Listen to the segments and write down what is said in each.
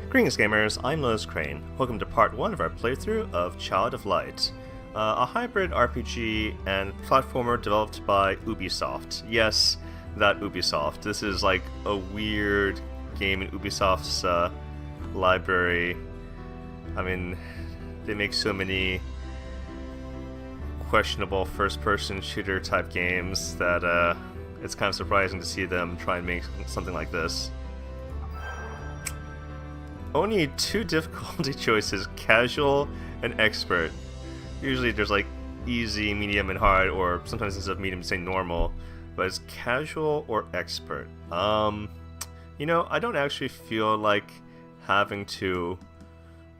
Greetings gamers, I'm LotusCrane. Welcome to part 1 of our playthrough of Child of Light, a hybrid RPG and platformer developed by Ubisoft. Yes, that Ubisoft. This is like a weird game in Ubisoft's library. I mean, they make so many questionable first-person shooter type games that it's kind of surprising to see them try and make something like this. Only two difficulty choices, casual and expert. Usually there's like easy, medium, and hard, or sometimes instead of medium say normal, but it's casual or expert. You know, I don't actually feel like having to,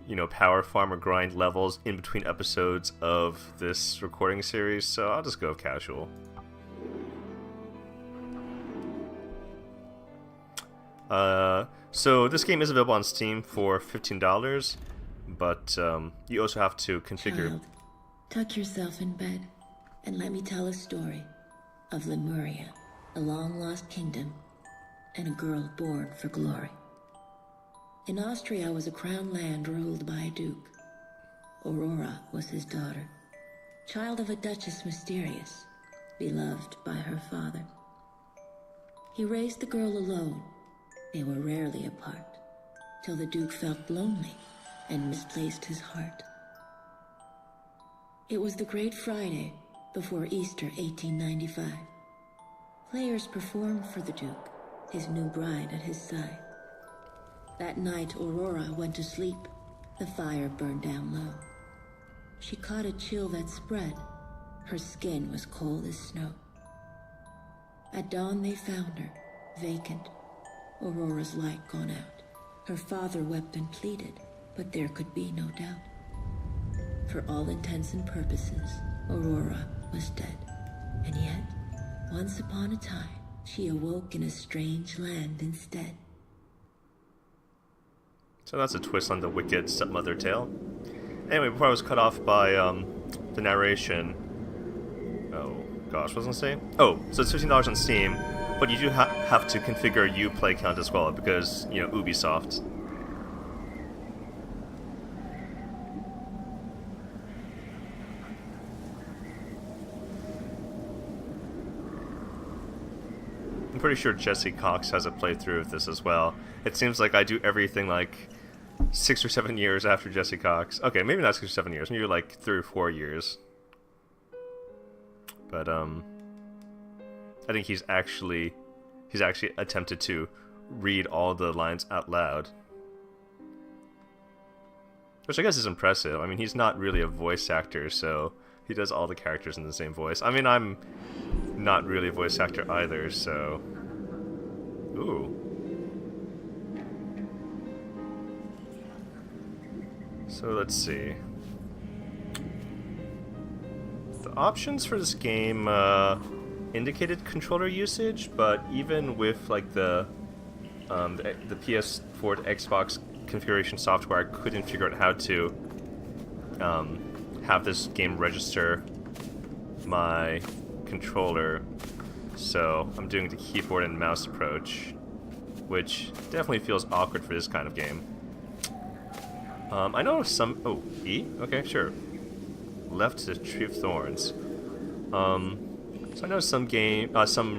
you know, power farm or grind levels in between episodes of this recording series, so I'll just go with casual. So this game is available on Steam for $15, but you also have to configure... Child, tuck yourself in bed, and let me tell a story of Lemuria, a long-lost kingdom, and a girl born for glory. In Austria was a crown land ruled by a duke. Aurora was his daughter, child of a duchess mysterious, beloved by her father. He raised the girl alone. They were rarely apart, till the Duke felt lonely and misplaced his heart. It was the Great Friday before Easter 1895. Players performed for the Duke, his new bride at his side. That night, Aurora went to sleep. The fire burned down low. She caught a chill that spread. Her skin was cold as snow. At dawn they found her, vacant, Aurora's light gone out. Her father wept and pleaded, but there could be no doubt. For all intents and purposes, Aurora was dead. And yet, once upon a time, she awoke in a strange land instead. So that's a twist on the wicked stepmother tale. Anyway, before I was cut off by the narration... Oh, gosh, what was I going to say? Oh, so it's $15 on Steam. But you do have to configure Uplay count as well, because, you know, Ubisoft. I'm pretty sure Jesse Cox has a playthrough of this as well. It seems like I do everything like 6 or 7 years after Jesse Cox. Okay, maybe not 6 or 7 years, maybe like 3 or 4 years. But, I think he's actually attempted to read all the lines out loud. Which I guess is impressive. I mean, he's not really a voice actor, so he does all the characters in the same voice. I mean, I'm not really a voice actor either, so... Ooh. So let's see. The options for this game, indicated controller usage, but even with like the PS4 to Xbox configuration software, I couldn't figure out how to have this game register my controller, so I'm doing the keyboard and mouse approach, which definitely feels awkward for this kind of game. I know some... Oh, E? Okay, sure. Left to Tree of Thorns. So I know some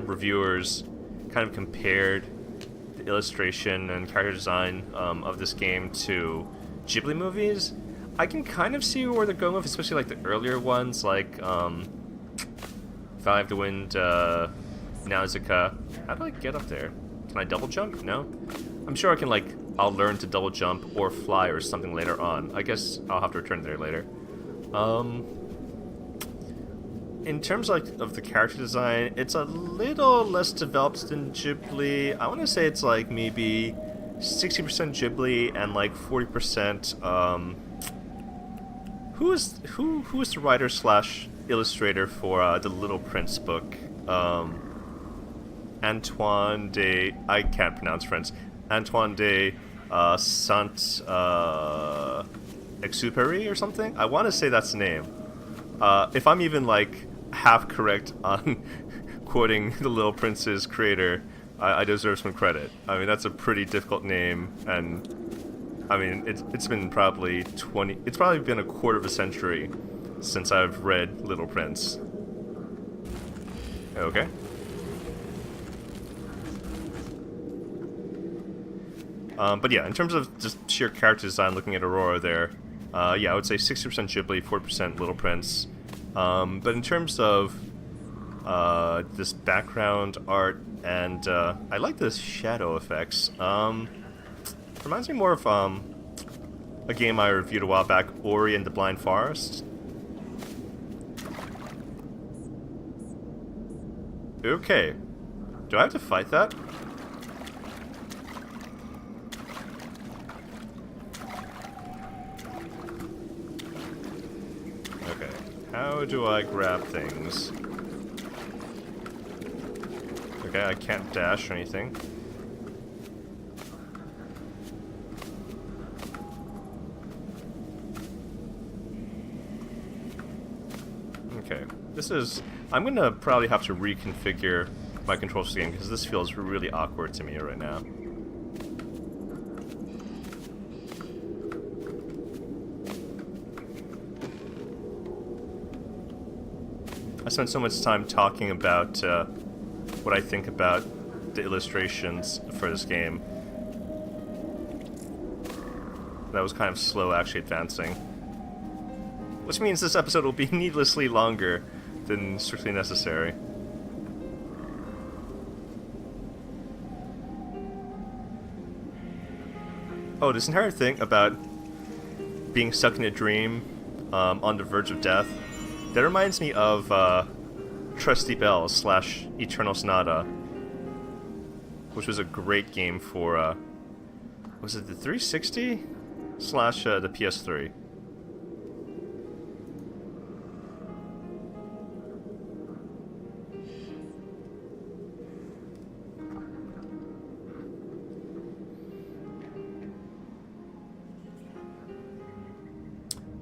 reviewers kind of compared the illustration and character design of this game to Ghibli movies. I can kind of see where they're going with, especially like the earlier ones, like Five the Wind, Nausicaa. How do I get up there? Can I double jump? No? I'm sure I can, like, I'll learn to double jump or fly or something later on. I guess I'll have to return there later. In terms of the character design, it's a little less developed than Ghibli. I want to say it's like maybe 60% Ghibli and like 40%. Who is the writer slash illustrator for the Little Prince book? Antoine de... I can't pronounce French. Antoine de Saint-Exupéry or something? I want to say that's the name. If I'm even like half correct on quoting the Little Prince's creator, I deserve some credit. I mean, that's a pretty difficult name, and I mean, it's been probably it's probably been a quarter of a century since I've read Little Prince. Okay. But yeah, in terms of just sheer character design, looking at Aurora there, yeah, I would say 60% Ghibli, 40% Little Prince. But in terms of this background art, and I like the shadow effects. Reminds me more of a game I reviewed a while back, Ori and the Blind Forest. Okay. Do I have to fight that? Okay. How do I grab things? Okay, I can't dash or anything. Okay. This is... I'm gonna probably have to reconfigure my controls for the game, because this feels really awkward to me right now. I spent so much time talking about what I think about the illustrations for this game. That was kind of slow actually advancing. Which means this episode will be needlessly longer than strictly necessary. Oh, this entire thing about being stuck in a dream on the verge of death, that reminds me of Trusty Bells / Eternal Sonata, which was a great game for, was it the 360 / the PS3?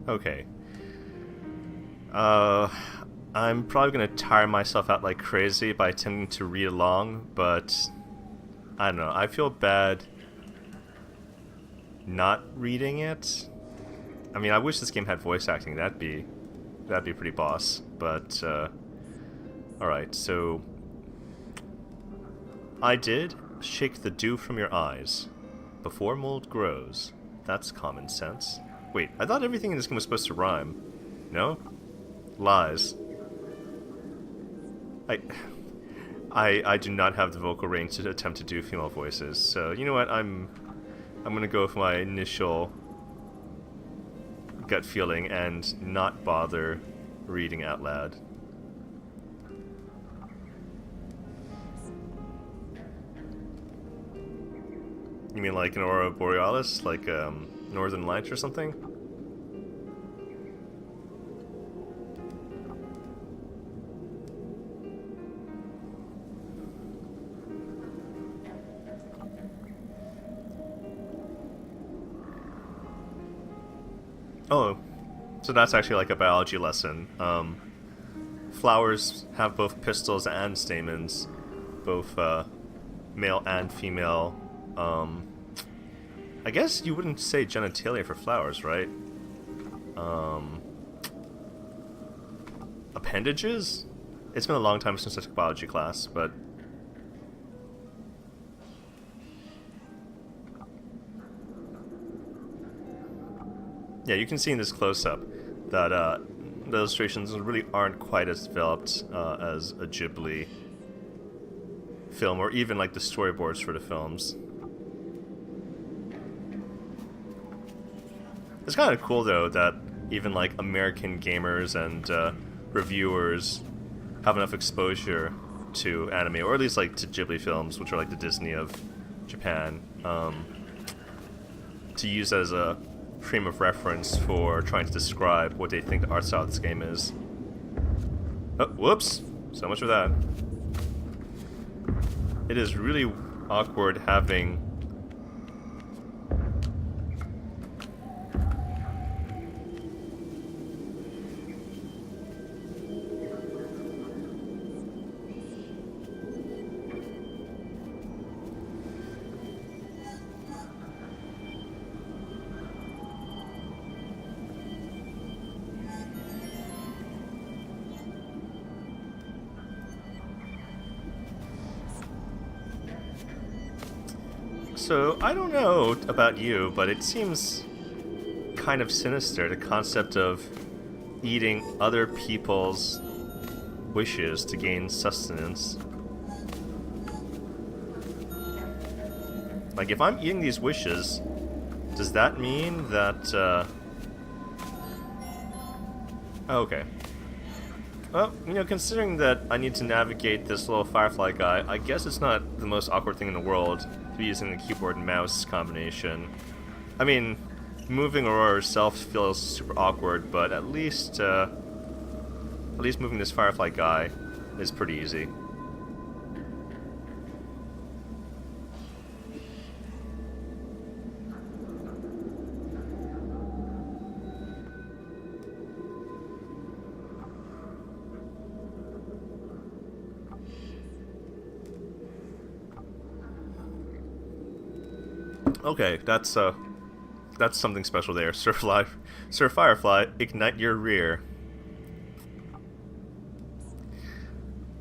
Okay. I'm probably gonna tire myself out like crazy by attempting to read along, but I don't know. I feel bad not reading it. I mean, I wish this game had voice acting. That'd be pretty boss. But all right. So I did shake the dew from your eyes before mold grows. That's common sense. Wait, I thought everything in this game was supposed to rhyme. No? Lies. I do not have the vocal range to attempt to do female voices, so you know what, I'm gonna go with my initial gut feeling and not bother reading out loud. You mean like an Aurora Borealis? Like Northern Lights or something? Oh, so that's actually like a biology lesson. Flowers have both pistils and stamens, both male and female. I guess you wouldn't say genitalia for flowers, right? Appendages? It's been a long time since I took biology class, but... yeah, you can see in this close-up that the illustrations really aren't quite as developed as a Ghibli film, or even like the storyboards for the films. It's kind of cool, though, that even, like, American gamers and reviewers have enough exposure to anime, or at least, like, to Ghibli films, which are, like, the Disney of Japan, to use as a frame of reference for trying to describe what they think the art style of this game is. Oh, whoops! So much for that. It is really awkward having... So, I don't know about you, but it seems kind of sinister, the concept of eating other people's wishes to gain sustenance. Like, if I'm eating these wishes, does that mean that, oh, okay. Well, you know, considering that I need to navigate this little firefly guy, I guess it's not the most awkward thing in the world to be using a keyboard and mouse combination. I mean, moving Aurora herself feels super awkward, but at least moving this firefly guy is pretty easy. Okay, that's something special there. Sir Firefly, ignite your rear.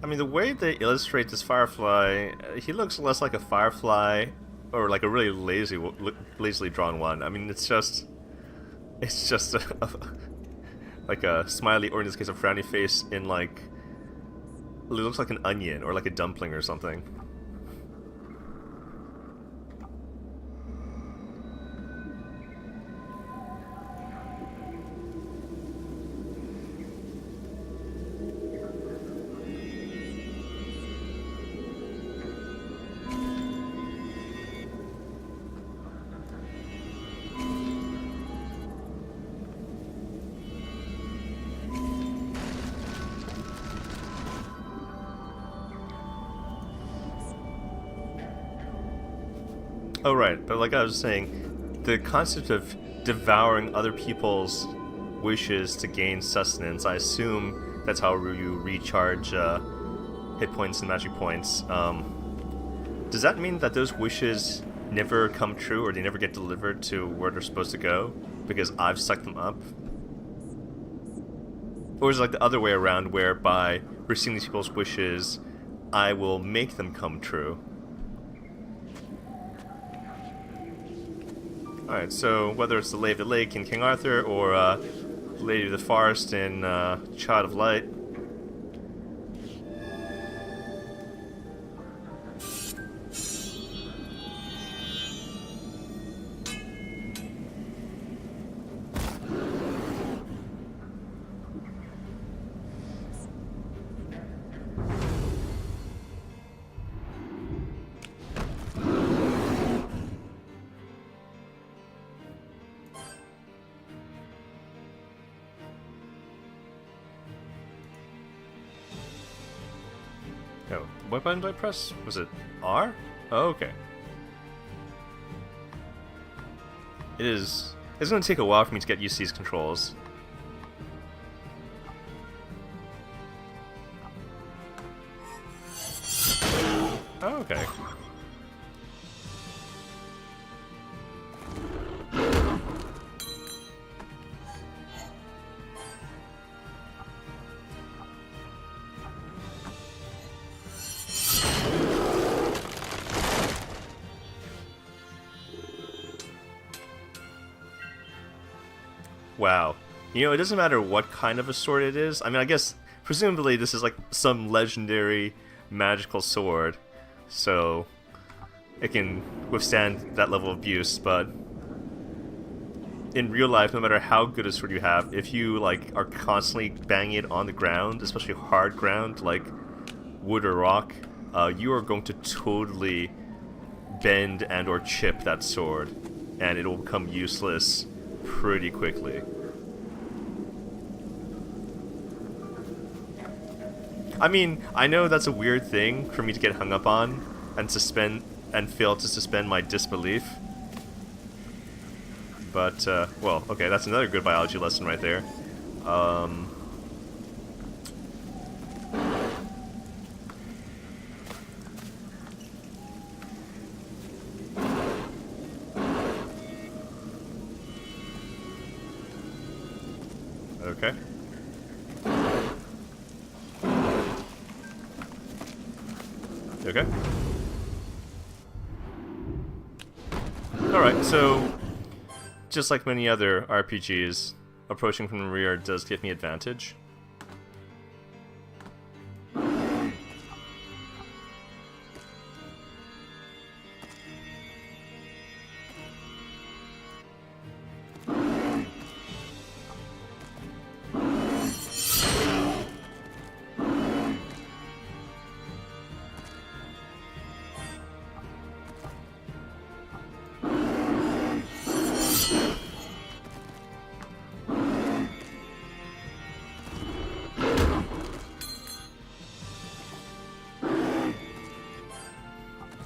I mean, the way they illustrate this firefly, he looks less like a firefly, or like a really lazily drawn one. I mean, it's just like a smiley, or in this case, a frowny face in like, it looks like an onion or like a dumpling or something. Oh right, but like I was saying, the concept of devouring other people's wishes to gain sustenance, I assume that's how you recharge hit points and magic points. Does that mean that those wishes never come true, or they never get delivered to where they're supposed to go because I've sucked them up? Or is it like the other way around, where by receiving these people's wishes, I will make them come true? Alright, so whether it's the Lady of the Lake in King Arthur, or Lady of the Forest in Child of Light. Oh, what button did I press? Was it R? Oh, okay. It's gonna take a while for me to get used to these controls. Oh, okay. Wow. You know, it doesn't matter what kind of a sword it is. I mean, I guess, presumably this is like some legendary magical sword, so it can withstand that level of abuse, but in real life, no matter how good a sword you have, if you, like, are constantly banging it on the ground, especially hard ground, like wood or rock, you are going to totally bend and or chip that sword, and it will become useless pretty quickly. I mean, I know that's a weird thing for me to get hung up on and fail to suspend my disbelief. But, well, okay, that's another good biology lesson right there. Okay. Alright, so just like many other RPGs, approaching from the rear does give me advantage.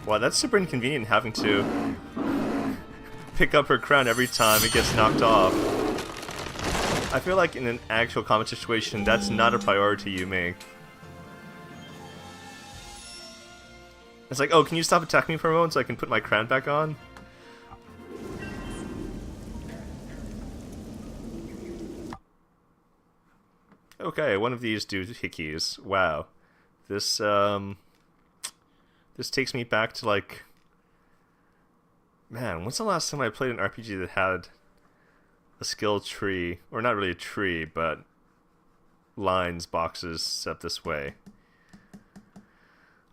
Wow, that's super inconvenient having to pick up her crown every time it gets knocked off. I feel like in an actual combat situation, that's not a priority you make. It's like, oh, can you stop attacking me for a moment so I can put my crown back on? Okay, one of these doohickeys. Wow. This takes me back to, like... Man, when's the last time I played an RPG that had a skill tree? Or not really a tree, but lines, boxes set this way.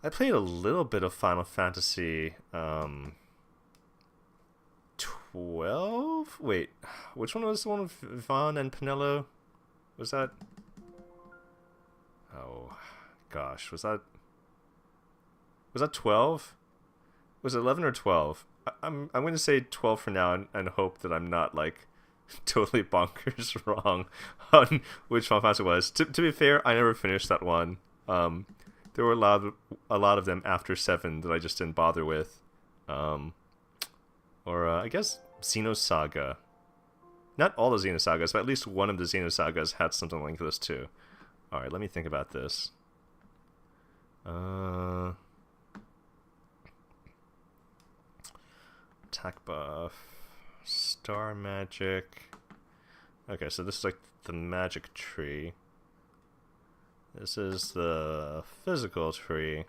I played a little bit of Final Fantasy 12? Wait, which one was the one with Vaughn and Penelo? Was that... Oh, gosh, was that 12? Was it 11 or 12? I'm going to say 12 for now and hope that I'm not, like, totally bonkers wrong on which Final Fantasy it was. To be fair, I never finished that one. There were a lot of them after 7 that I just didn't bother with. I guess Xenosaga. Not all the Xenosagas, but at least one of the Xenosagas had something like this too. Alright, let me think about this. Attack buff. Star magic. Okay, so this is like the magic tree. This is the physical tree.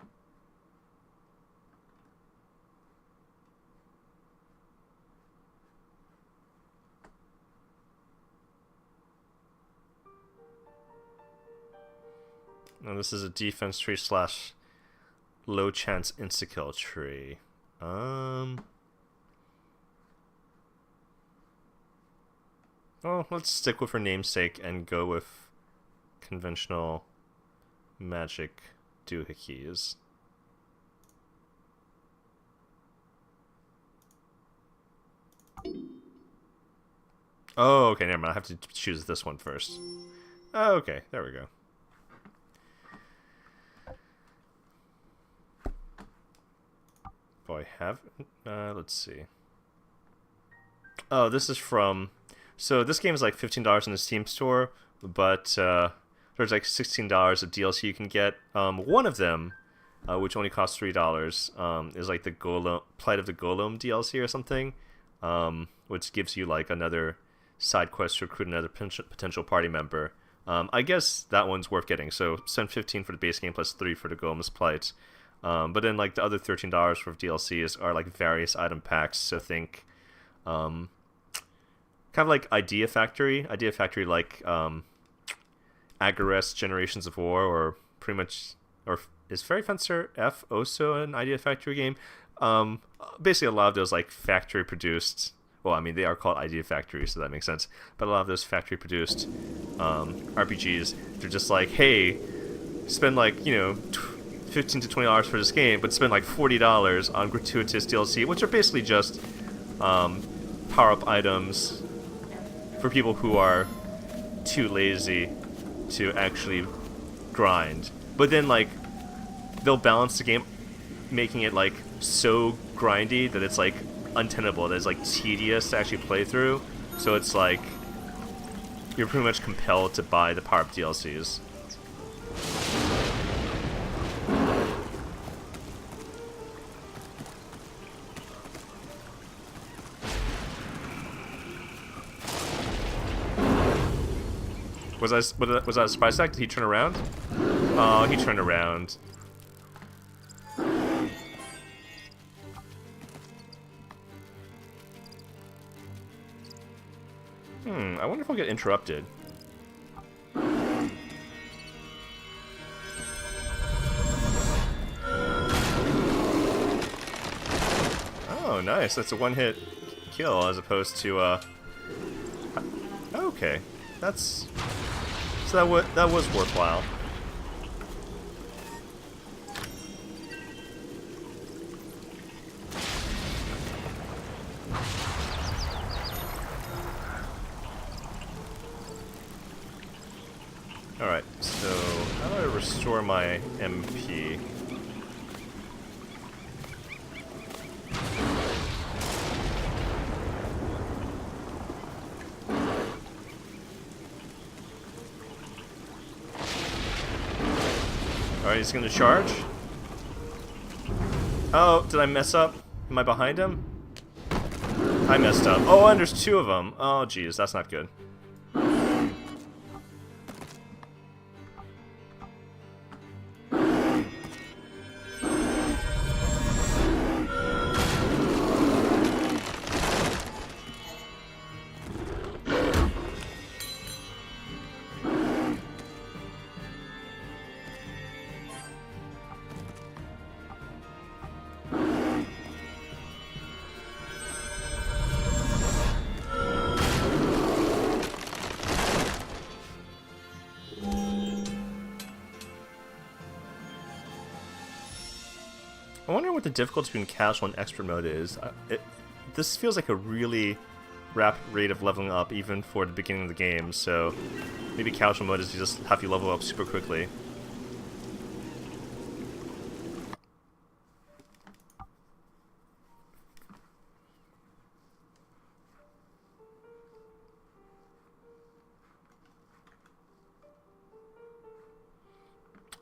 And this is a defense tree slash low chance insta-kill tree. Well, let's stick with her namesake and go with conventional magic doohickeys. Oh, okay, never mind. I have to choose this one first. Oh, okay, there we go. Oh, I have... let's see. Oh, this is from... So this game is like $15 in the Steam store, but there's like $16 of DLC you can get. One of them, which only costs $3, is like the Plight of the Golem DLC or something, which gives you like another side quest to recruit another potential party member. I guess that one's worth getting. So spend $15 for the base game plus $3 for the Golem's Plight. But then like the other $13 for DLCs are like various item packs. So think, kind of like Idea Factory like Agarest Generations of War, or pretty much, or is Fairy Fencer F also an Idea Factory game? Basically a lot of those like factory produced, well, I mean they are called Idea Factory, so that makes sense, but a lot of those factory produced RPGs, they're just like, hey, spend like, you know, $15 to $20 for this game, but spend like $40 on gratuitous DLC, which are basically just power-up items for people who are too lazy to actually grind. But then, like, they'll balance the game, making it, like, so grindy that it's, like, untenable, that it's, like, tedious to actually play through. So it's, like, you're pretty much compelled to buy the power-up DLCs. Was that a surprise attack? Did he turn around? Oh, he turned around. I wonder if I'll get interrupted. Oh, nice. That's a one-hit kill as opposed to, okay. That's... So that was worthwhile. Alright, so how do I restore my MP? Alright, he's gonna charge. Oh, did I mess up? Am I behind him? I messed up. Oh, and there's two of them. Oh, geez, that's not good. I wonder what the difficulty between casual and expert mode is. This feels like a really rapid rate of leveling up, even for the beginning of the game, so maybe casual mode is just have you level up super quickly.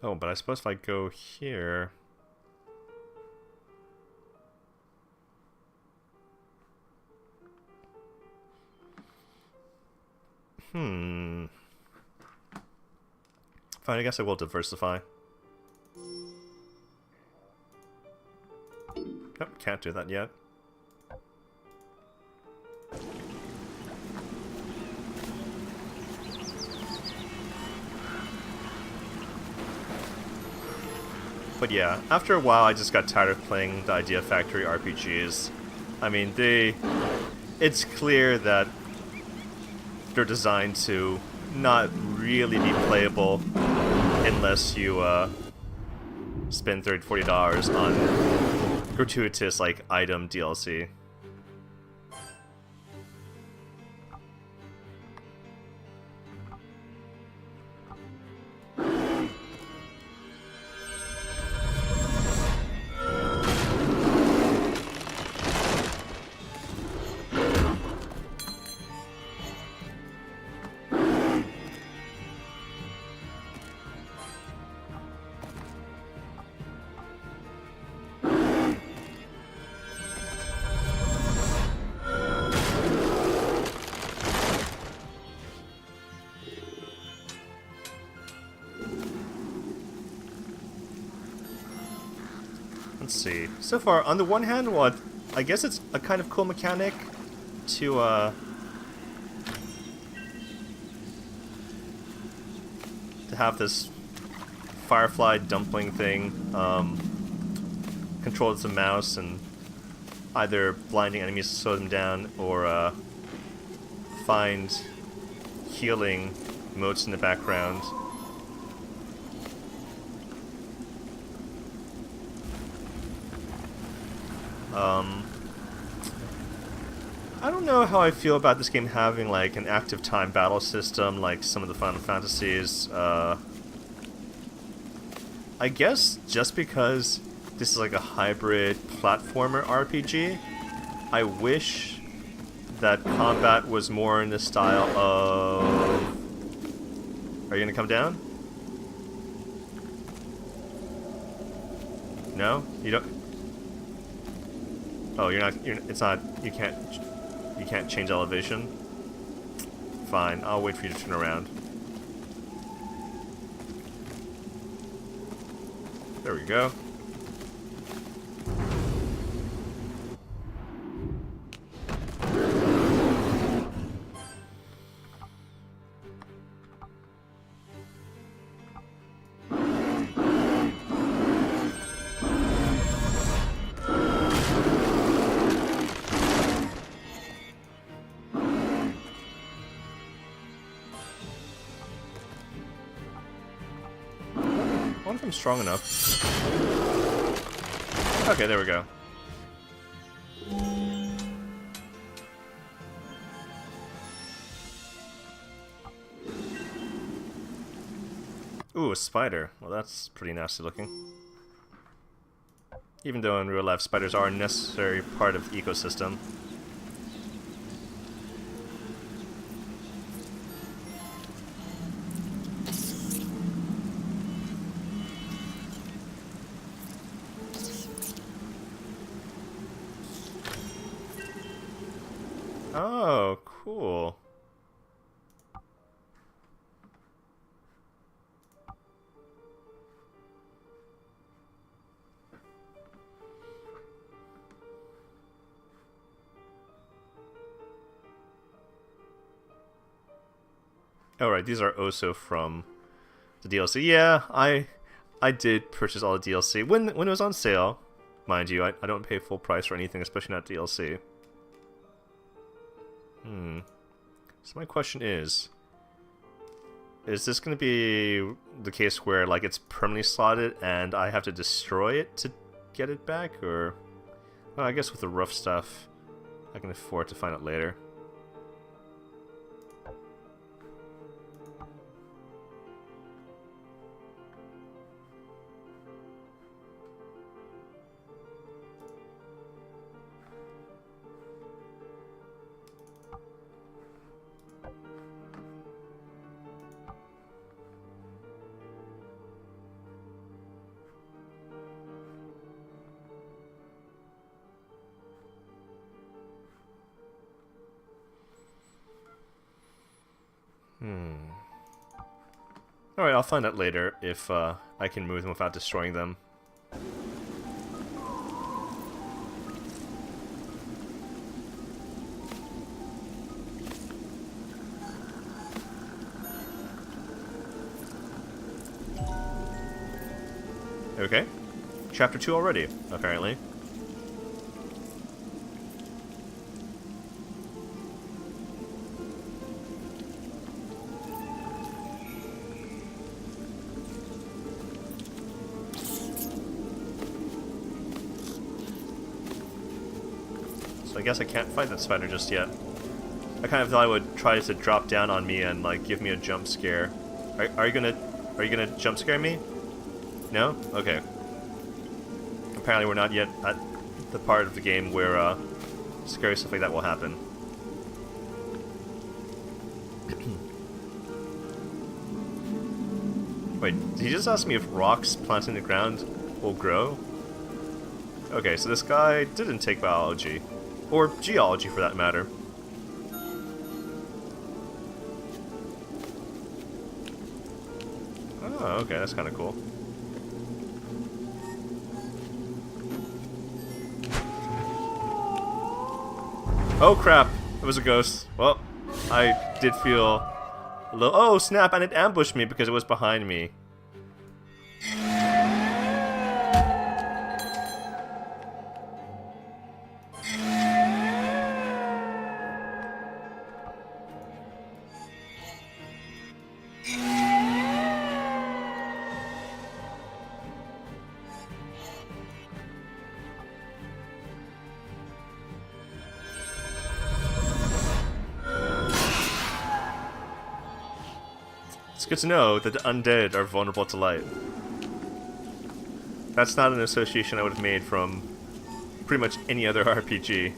Oh, but I suppose if I go here... Fine, I guess I will diversify. Nope, can't do that yet. But yeah, after a while I just got tired of playing the Idea Factory RPGs. I mean, it's clear that they're designed to not really be playable unless you spend $30–40 on gratuitous like item DLC. Let's see. So far, on the one hand, I guess it's a kind of cool mechanic to have this firefly dumpling thing control as a mouse and either blinding enemies to slow them down or find healing motes in the background. I don't know how I feel about this game having like an active time battle system like some of the Final Fantasies. I guess just because this is like a hybrid platformer RPG, I wish that combat was more in the style of... Are you gonna come down? No? You don't... Oh, you're not. It's not. You can't change elevation. Fine. I'll wait for you to turn around. There we go. wonder if I'm strong enough. Okay, there we go. Ooh, a spider. Well, that's pretty nasty looking. Even though in real life spiders are a necessary part of the ecosystem. Oh, cool. Oh right, these are also from the DLC. Yeah, I did purchase all the DLC when it was on sale. Mind you, I don't pay full price for anything, especially not DLC. So my question is this going to be the case where like it's permanently slotted and I have to destroy it to get it back, or well, I guess with the rough stuff I can afford to find out later. Alright, I'll find out later if I can move them without destroying them. Okay. Chapter 2 already, apparently. I guess I can't fight that spider just yet. I kind of thought it would try to drop down on me and like give me a jump scare. Are you gonna jump scare me? No? Okay. Apparently we're not yet at the part of the game where scary stuff like that will happen. Wait, did he just ask me if rocks planted in the ground will grow? Okay, so this guy didn't take biology. Or geology, for that matter. Oh, okay, that's kind of cool. Oh crap! It was a ghost. Well, I did feel a little... Oh snap! And it ambushed me because it was behind me. It's good to know that the undead are vulnerable to light. That's not an association I would have made from pretty much any other RPG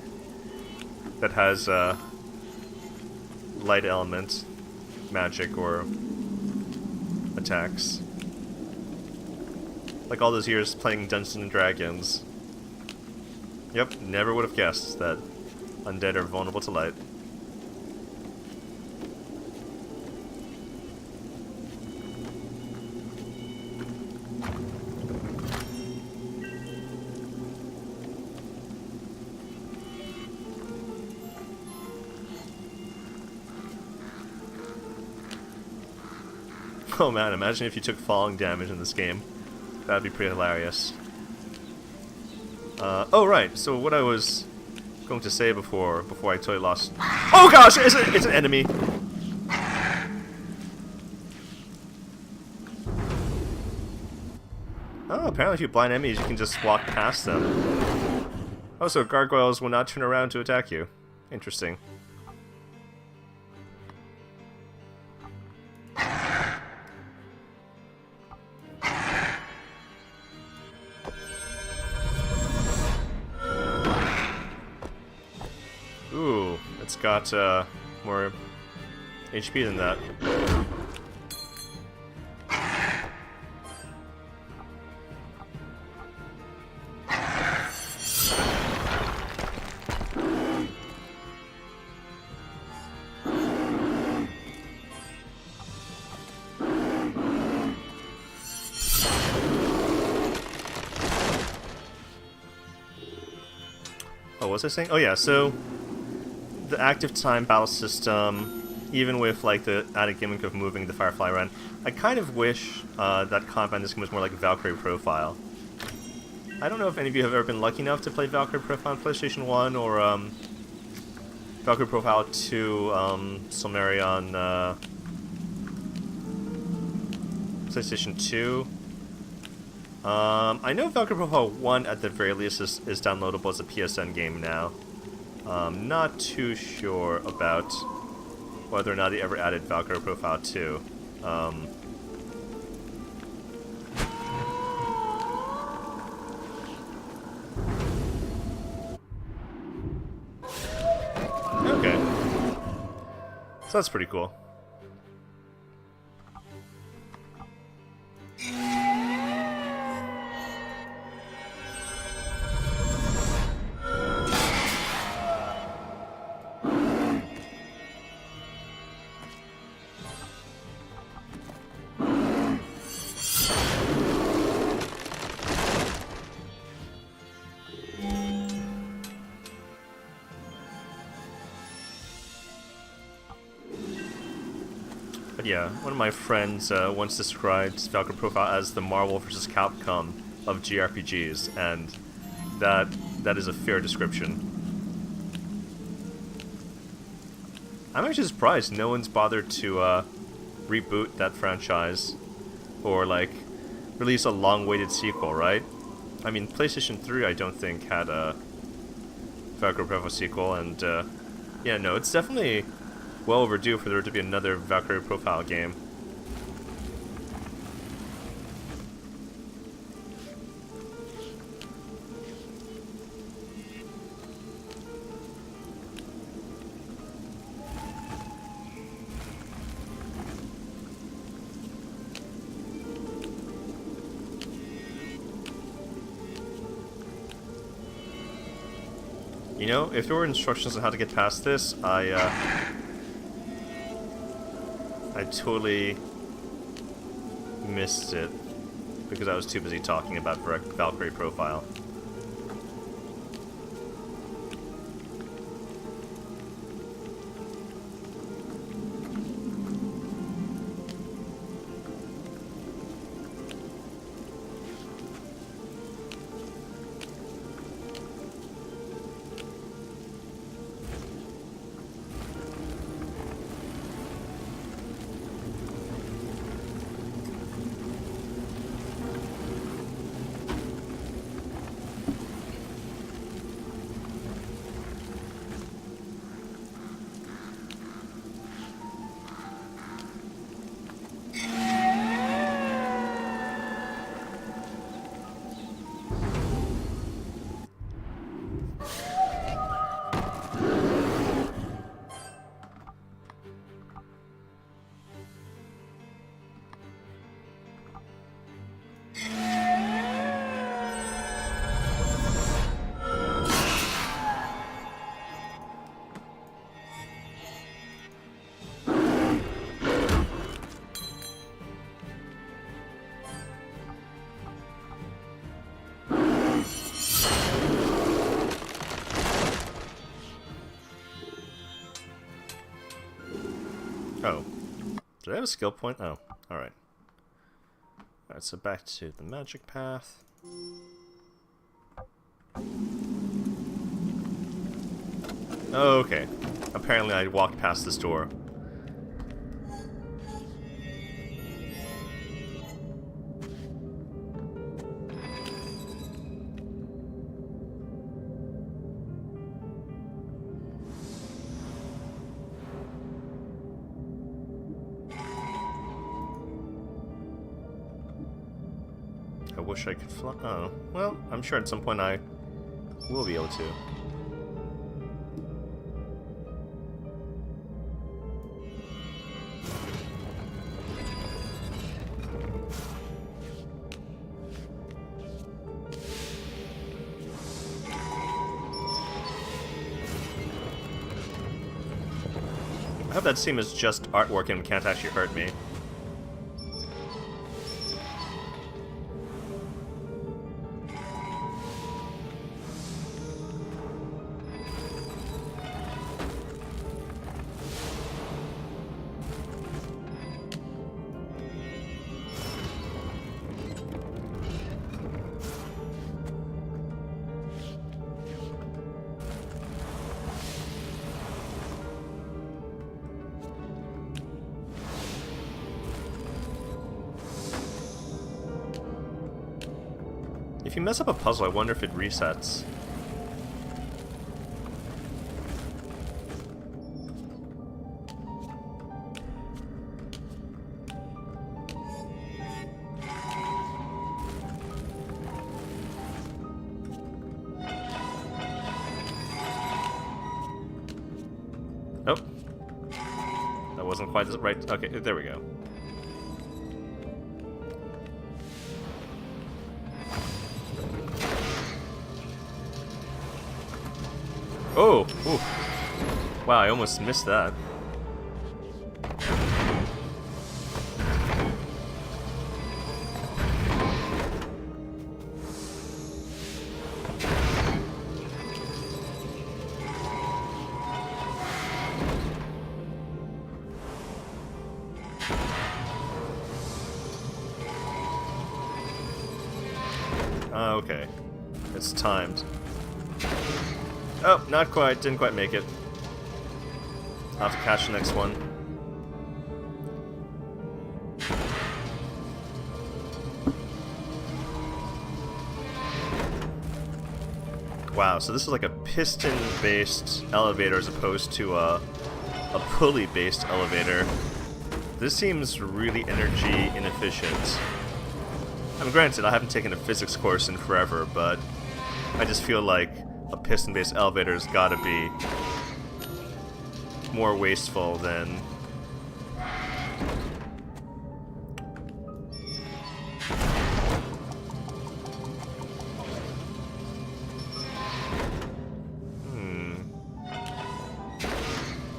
that has light element, magic, or attacks. Like all those years playing Dungeons and Dragons. Yep, never would have guessed that undead are vulnerable to light. Oh man, imagine if you took falling damage in this game. That'd be pretty hilarious. Oh right, so what I was going to say before I totally lost... Oh gosh, it's an enemy! apparently if you blind enemies, you can just walk past them. Also, gargoyles will not turn around to attack you. Interesting. Ooh, it's got more HP than that. Oh, what was I saying? Oh yeah, so the active time battle system, even with like the added gimmick of moving the Firefly around, I kind of wish that combat in this game was more like Valkyrie Profile. I don't know if any of you have ever been lucky enough to play Valkyrie Profile on PlayStation 1 or Valkyrie Profile 2 Solmeri on PlayStation 2. I know Valkyrie Profile 1 at the very least is downloadable as a PSN game now. Not too sure about whether or not they ever added Valkyrie Profile 2. Okay. So that's pretty cool. But yeah, one of my friends once described Valkyrie Profile as the Marvel vs. Capcom of JRPGs, and that is a fair description. I'm actually surprised no one's bothered to reboot that franchise or like release a long-awaited sequel, right? I mean, PlayStation 3 I don't think had a Valkyrie Profile sequel, and yeah, no, it's definitely well overdue for there to be another Valkyrie Profile game. You know, if there were instructions on how to get past this, I totally missed it because I was too busy talking about Valkyrie Profile. Oh. Do I have a skill point? Oh, alright. Alright, so back to the magic path. Oh, okay. Apparently I walked past this door. I wish I could fly. Oh, well, I'm sure at some point I will be able to. I hope that scene is just artwork and can't actually hurt me. If you mess up a puzzle, I wonder if it resets. Nope. That wasn't quite right. Okay, there we go. Oh! Ooh. Wow, I almost missed that. Okay. It's timed. Oh, not quite. Didn't quite make it. I'll have to catch the next one. Wow, so this is like a piston-based elevator as opposed to a pulley-based elevator. This seems really energy inefficient. I mean, granted, I haven't taken a physics course in forever, but I just feel like a piston-based elevator's gotta be more wasteful than...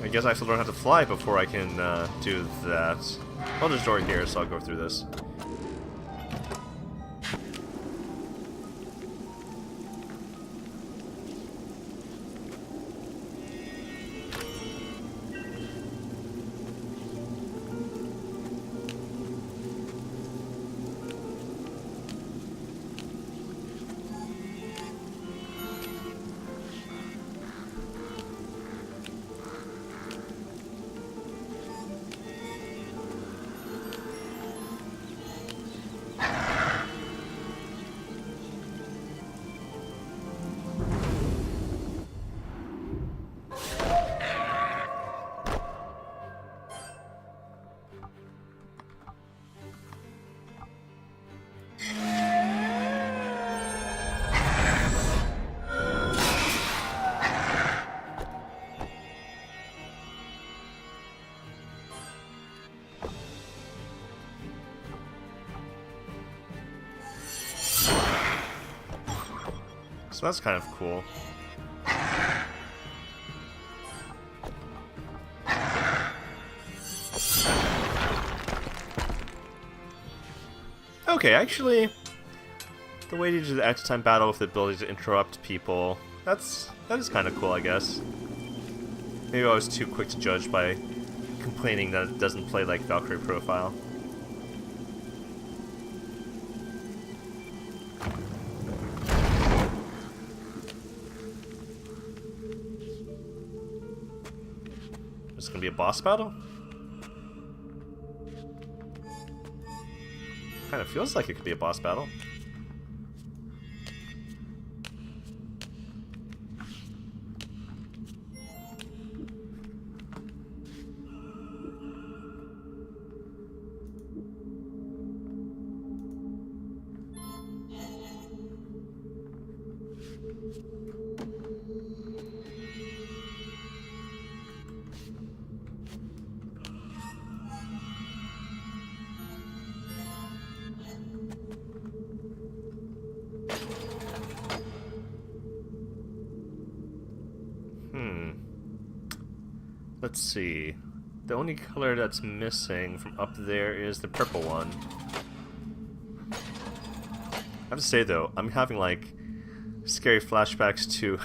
I guess I still don't have to fly before I can do that. Well, there's a door here, so I'll go through this. So that's kind of cool. Okay, actually, the way to do the extra time battle with the ability to interrupt people, that is kind of cool, I guess. Maybe I was too quick to judge by complaining that it doesn't play like Valkyrie Profile. Is it gonna be a boss battle? Kind of feels like it could be a boss battle. let's see. The only color that's missing from up there is the purple one. I have to say though, I'm having like scary flashbacks to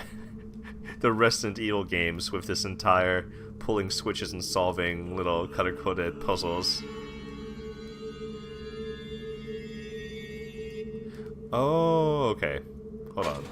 the Resident Evil games with this entire pulling switches and solving little color-coded puzzles. Oh, okay. Hold on.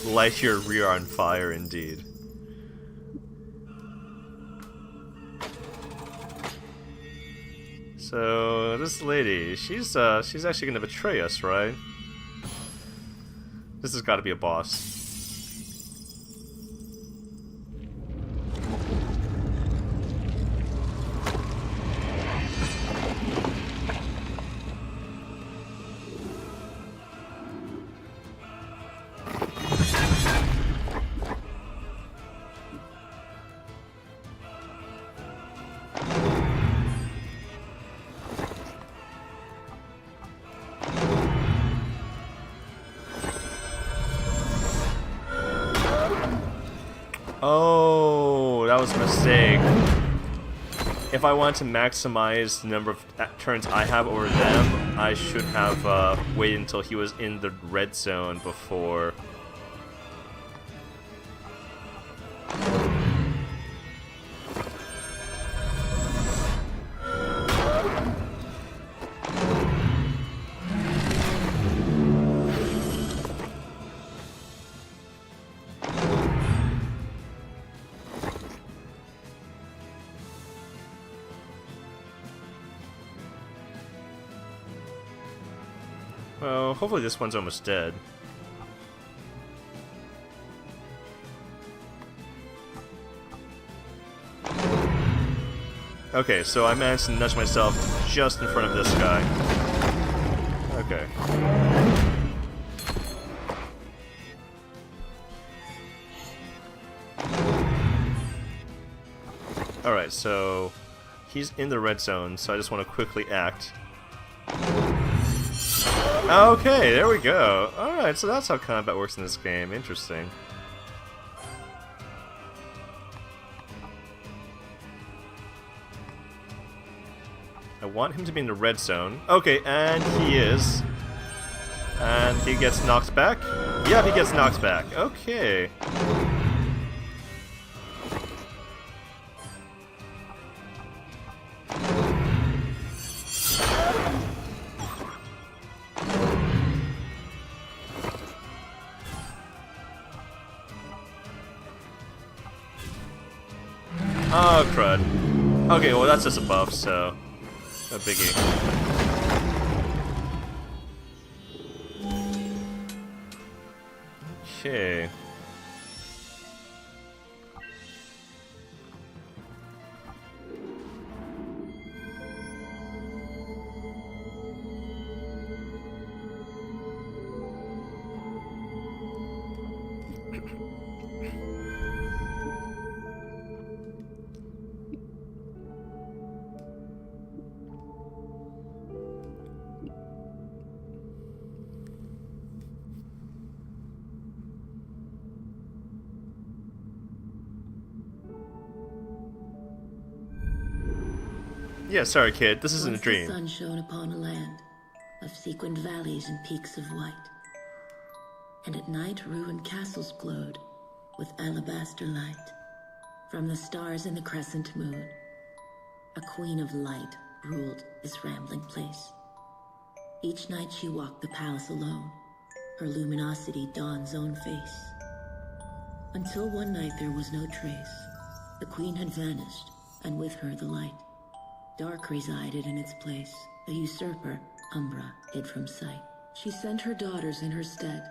Light your rear on fire, indeed. So this lady, she's actually gonna betray us, right? This has got to be a boss. Oh, that was a mistake. If I want to maximize the number of turns I have over them, I should have waited until he was in the red zone before. Well, hopefully this one's almost dead. Okay, so I managed to nudge myself just in front of this guy. Okay. Alright, so he's in the red zone, so I just want to quickly act. Okay, there we go. Alright, so that's how combat works in this game. Interesting. I want him to be in the red zone. Okay, and he is. And he gets knocked back? Yeah, he gets knocked back. Okay. Oh, crud. Okay, well that's just a buff, so no biggie. Okay. Yeah, sorry kid, this isn't a dream. The sun shone upon a land of sequined valleys and peaks of white. And at night ruined castles glowed with alabaster light. From the stars in the crescent moon, a queen of light ruled this rambling place. Each night she walked the palace alone, her luminosity dawn's own face. Until one night there was no trace. The queen had vanished, and with her the light. Dark resided in its place, a usurper, Umbra, hid from sight. She sent her daughters in her stead.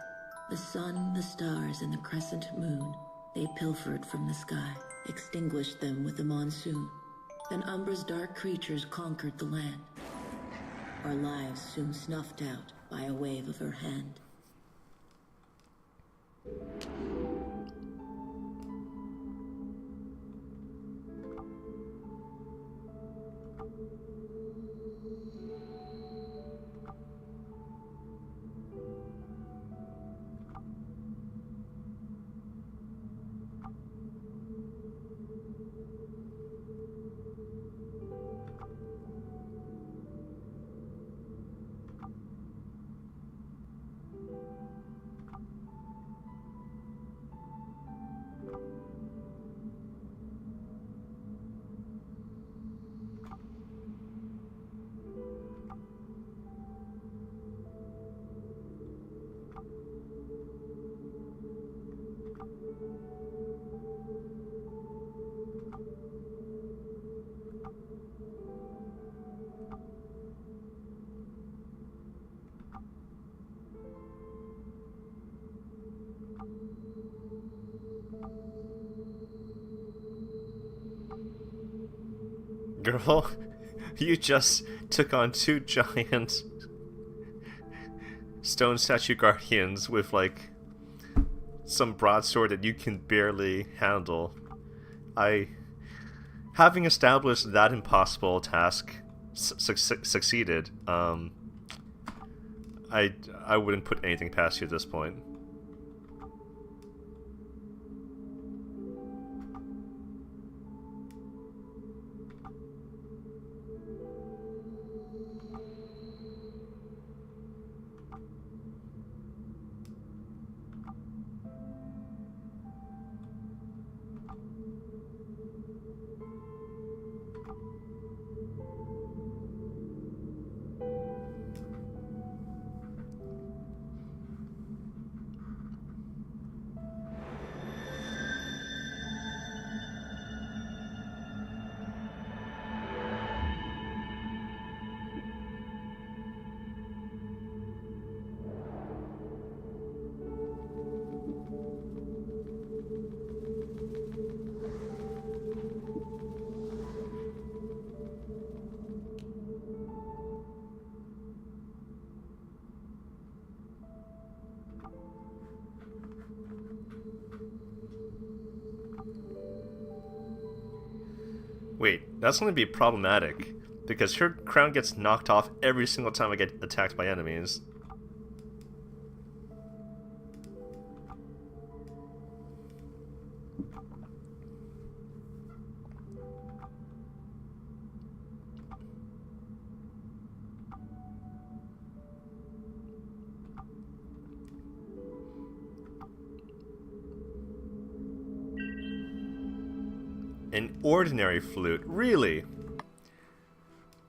The sun, the stars, and the crescent moon, they pilfered from the sky, extinguished them with the monsoon. Then Umbra's dark creatures conquered the land. Our lives soon snuffed out by a wave of her hand. girl. You just took on 2 giant stone statue guardians with, like, some broadsword that you can barely handle. Having established that impossible task succeeded, I wouldn't put anything past you at this point. Wait, that's going to be problematic, because her crown gets knocked off every single time I get attacked by enemies. An ordinary flute? Really?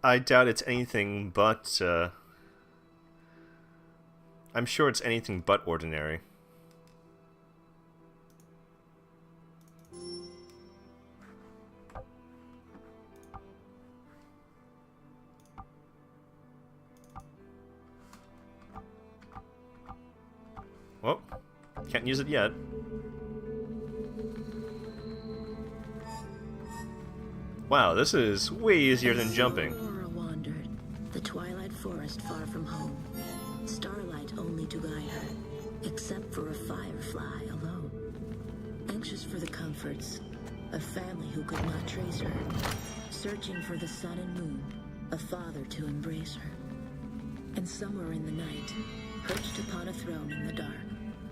I doubt it's anything but, I'm sure it's anything but ordinary. Well, can't use it yet. Wow, this is way easier than jumping. Aurora wandered, the twilight forest far from home. Starlight only to guide her, except for a firefly alone. Anxious for the comforts, a family who could not trace her. Searching for the sun and moon, a father to embrace her. And somewhere in the night, perched upon a throne in the dark,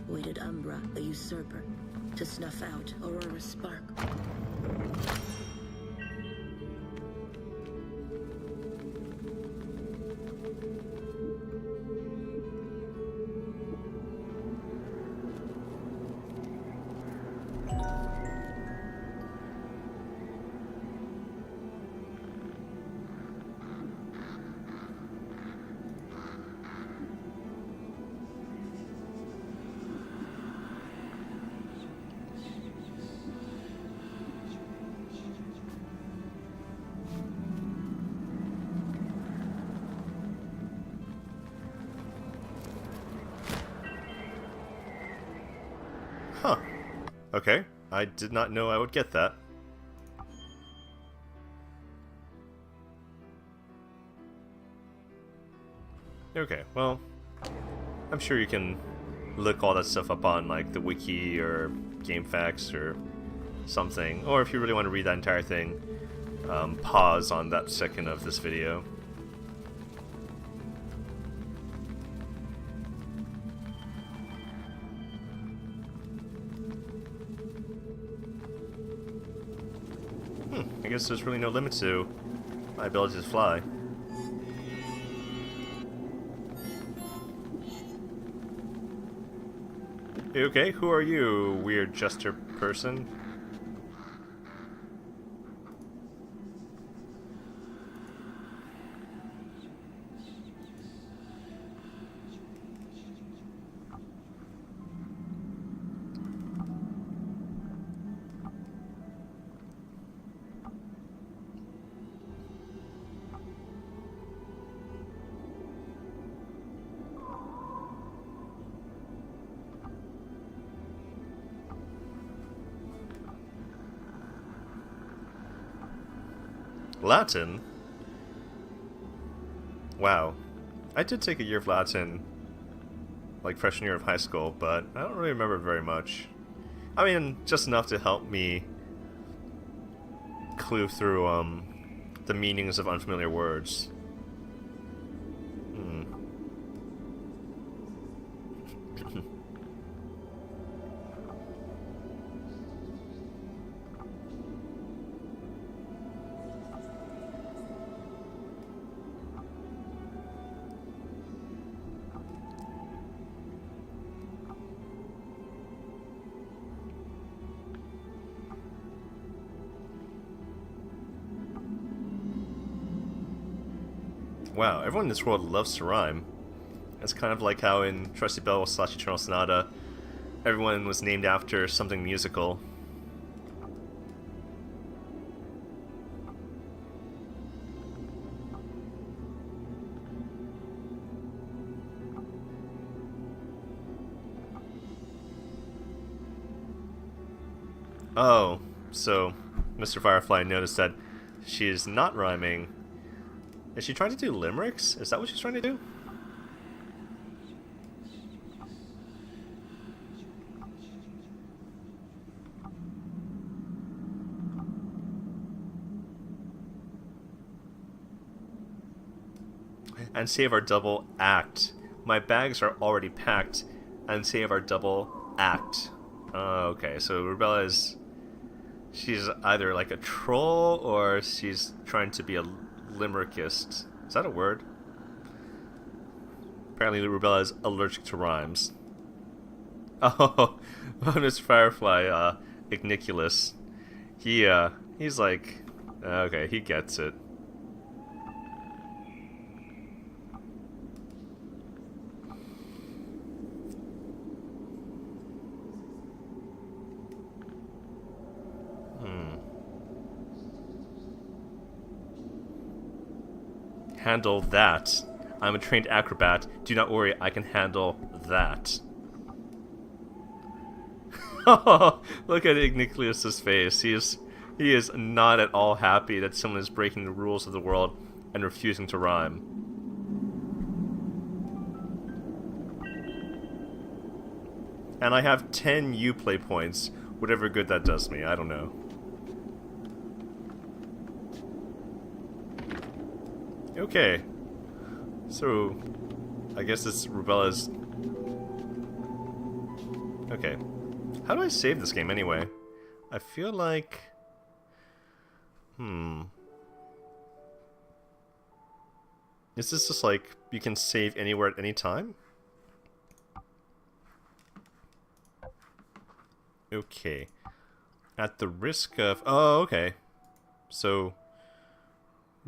waited Umbra, the usurper, to snuff out Aurora's spark. Huh. Okay. I did not know I would get that. Okay, well, I'm sure you can look all that stuff up on, like, the wiki or GameFAQs or something. Or if you really want to read that entire thing, pause on that second of this video. I guess there's really no limit to my ability to fly. Okay, who are you, weird jester person? Latin? Wow. I did take a year of Latin, like freshman year of high school, but I don't really remember very much. I mean, just enough to help me clue through, the meanings of unfamiliar words. Hmm. Wow, everyone in this world loves to rhyme. It's kind of like how in Trusty Bell / Eternal Sonata, everyone was named after something musical. Oh, so Mr. Firefly noticed that she is not rhyming. Is she trying to do limericks? Is that what she's trying to do? And save our double act. My bags are already packed, and save our double act. Okay, so Rubella is... she's either like a troll, or she's trying to be a limerickist. Is that a word? Apparently Rubella is allergic to rhymes. Oh, Mr. Firefly, Igniculus. He's like... okay, he gets it. Handle that. I'm a trained acrobat. Do not worry, I can handle that. Oh, look at Igniculus' face. He is not at all happy that someone is breaking the rules of the world and refusing to rhyme. And I have 10 Uplay points, whatever good that does me, I don't know. Okay, so I guess it's Rubella's... okay, how do I save this game anyway? I feel like... is this just like, you can save anywhere at any time? Okay, at the risk of... oh, okay, so...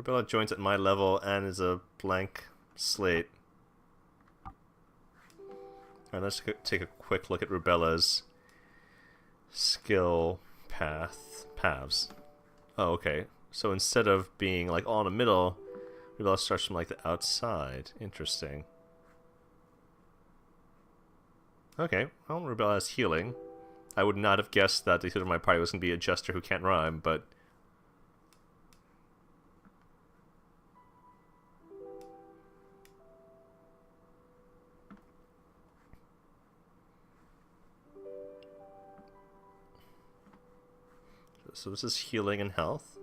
Rubella joins at my level and is a blank slate. Alright, let's take a quick look at Rubella's skill paths. Oh, okay. So instead of being like all in the middle, Rubella starts from like the outside. Interesting. Okay, well, Rubella has healing. I would not have guessed that the leader of my party was going to be a jester who can't rhyme, but... so this is healing and health.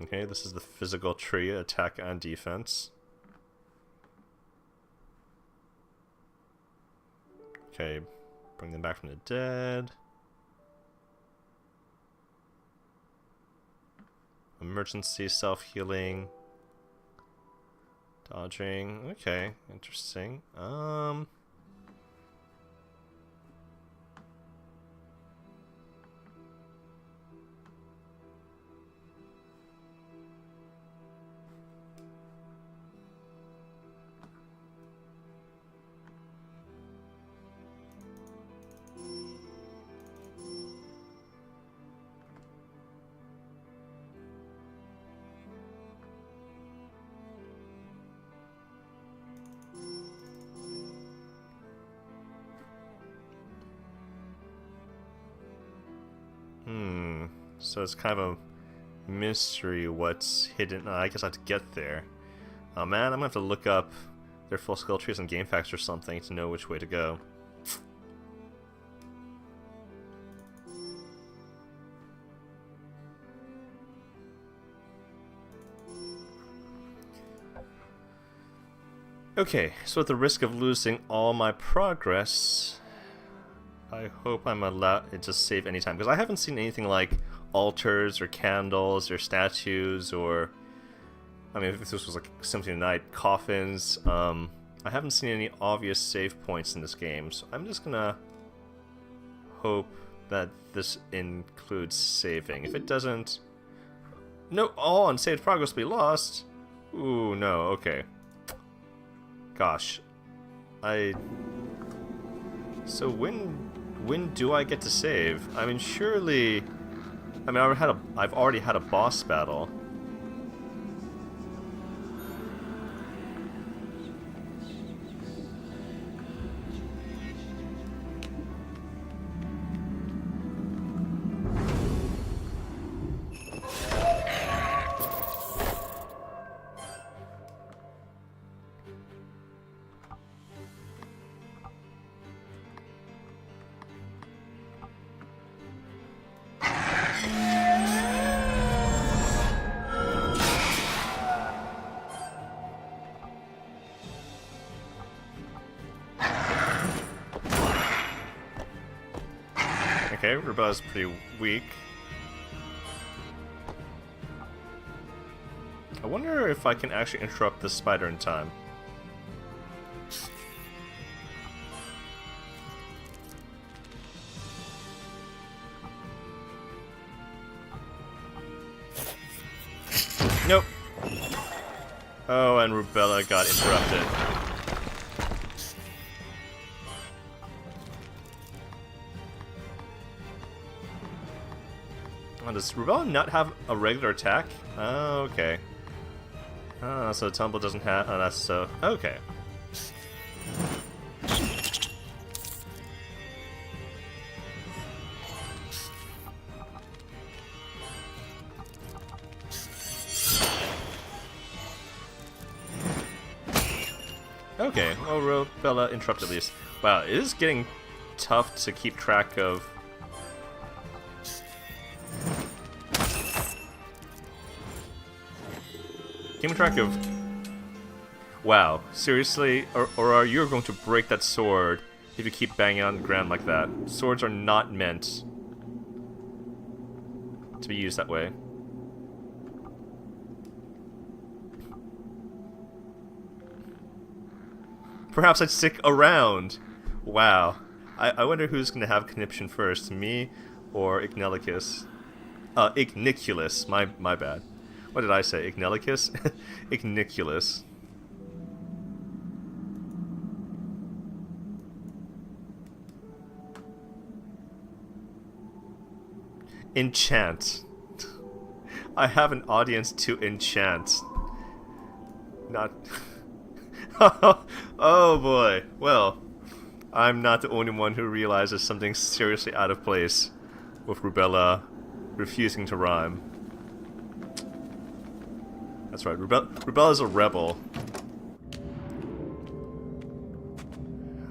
Okay, this is the physical tree, attack and defense. Okay, bring them back from the dead. Emergency self-healing. Dodging. Okay, interesting. so it's kind of a mystery what's hidden. I guess I have to get there. Oh man, I'm gonna have to look up their full skill trees and game facts or something to know which way to go. Okay, so at the risk of losing all my progress, I hope I'm allowed to just save anytime, because I haven't seen anything like altars or candles or statues or, I mean, if this was like Symphony of the Night, coffins. I haven't seen any obvious save points in this game, so I'm just gonna hope that this includes saving. If it doesn't, no, all unsaved progress will be lost. Ooh, no, okay. Gosh, so when do I get to save? I mean, surely, I mean, I've already had a boss battle. Okay, Rebel's pretty weak. I wonder if I can actually interrupt the spider in time. Nope. Oh, and Rubella got interrupted. Oh, does Rubella not have a regular attack? Oh, okay. Oh, so Tumble doesn't have... Oh, that's so... Okay. Okay, well, Rubella interrupted at least. Wow, it is getting tough to keep track of... Keeping track of... Wow, seriously? Or are you going to break that sword if you keep banging on the ground like that? Swords are not meant to be used that way. Perhaps I'd stick around. Wow. I wonder who's going to have conniption first, me or Ignelicus? Igniculus, my bad. What did I say? Ignelicus? Igniculus. Enchant. I have an audience to enchant. Not... Oh boy. Well, I'm not the only one who realizes something seriously out of place with Rubella refusing to rhyme. That's right, Rubella's a rebel.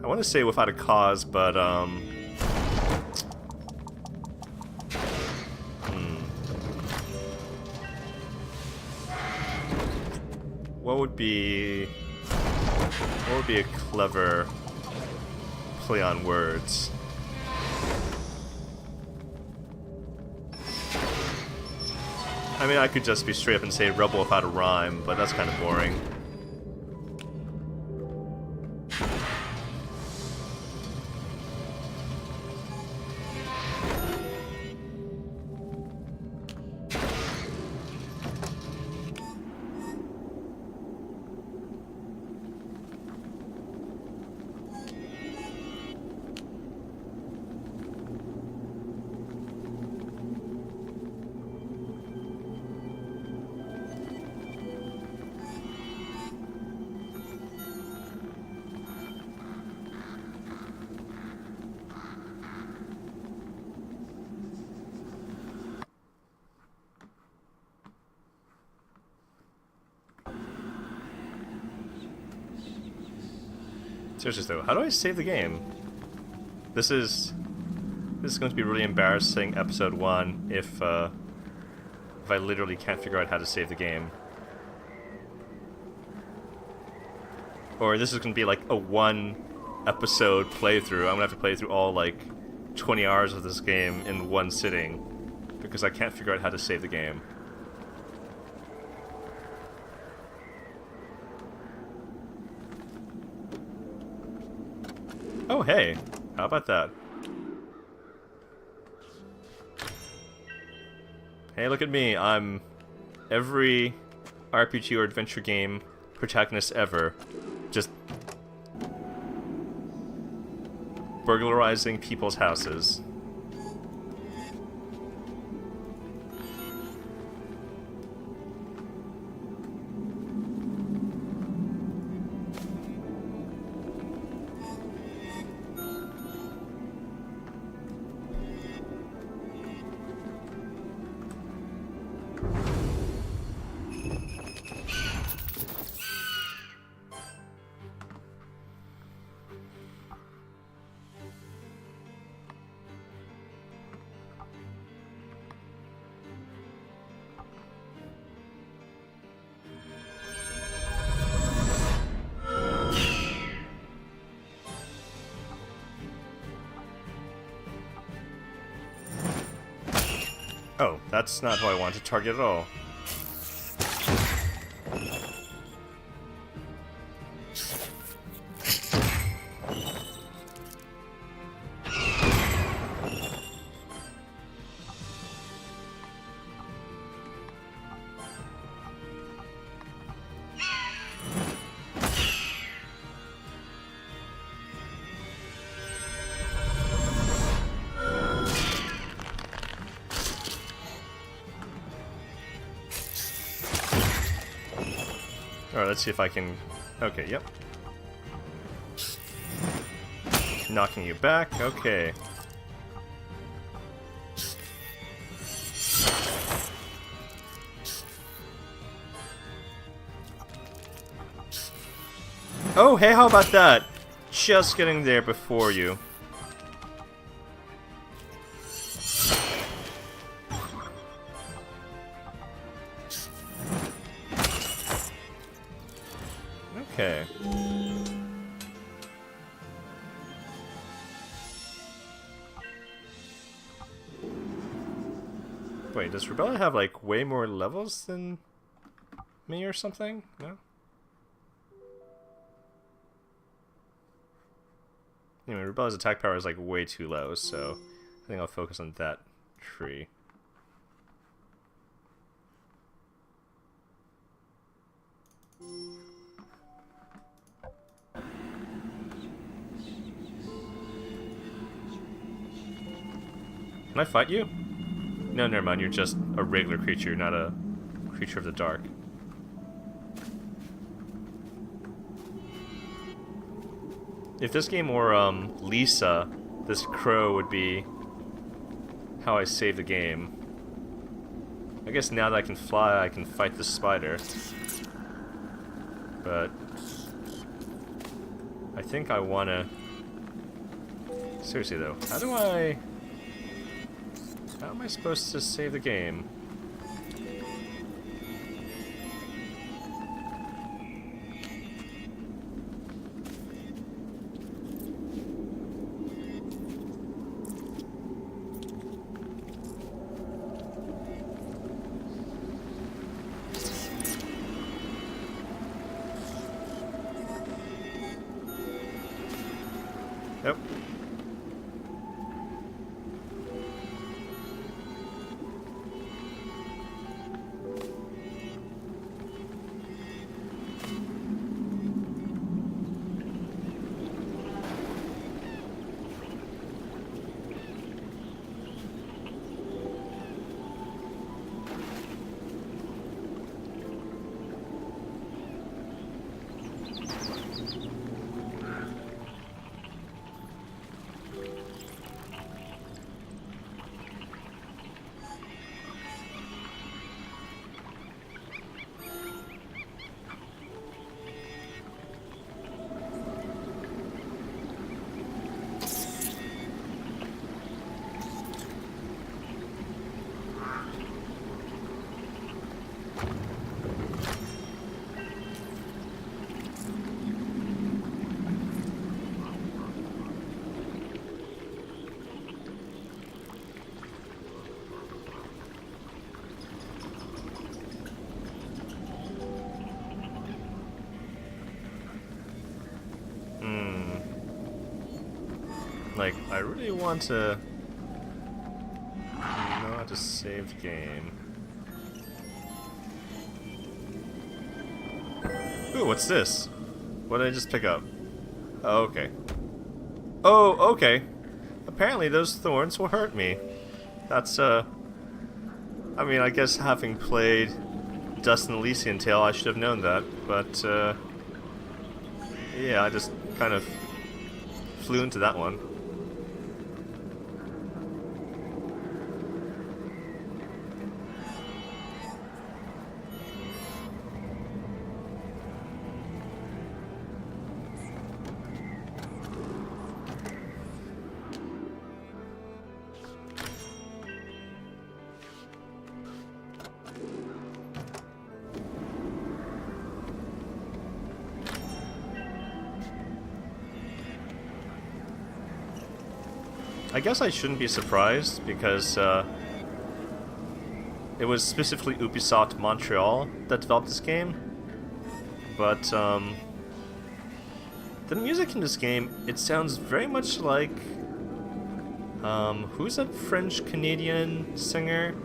I want to say without a cause, but, What would be a clever play on words? I mean, I could just be straight up and say rebel without a rhyme, but that's kind of boring. Seriously though, how do I save the game? This is going to be really embarrassing episode 1 if I literally can't figure out how to save the game. Or this is going to be like a 1 episode playthrough. I'm going to have to play through all like 20 hours of this game in one sitting because I can't figure out how to save the game. Oh hey, how about that? Hey, look at me, I'm every RPG or adventure game protagonist ever. Just burglarizing people's houses. Oh, that's not who I want to target at all. Alright, let's see if I can... Okay, yep. Knocking you back, okay. Oh, hey, how about that? Just getting there before you. Okay. Wait, does Rebella have like way more levels than me or something? No? Anyway, Rebella's attack power is like way too low, so I think I'll focus on that tree. Can I fight you? No, never mind. You're just a regular creature, not a creature of the dark. If this game were Lisa, this crow would be how I save the game. I guess now that I can fly, I can fight the spider. But I think I wanna... Seriously though, how am I supposed to save the game? Yep. Like, I really want to know how to save the game. Ooh, what's this? What did I just pick up? Oh, okay. Oh, okay. Apparently those thorns will hurt me. That's, I mean, I guess having played Dust and Elysian Tale, I should have known that, but, yeah, I just kind of flew into that one. I guess I shouldn't be surprised, because it was specifically Ubisoft Montreal that developed this game. But the music in this game, it sounds very much like who's that French-Canadian singer?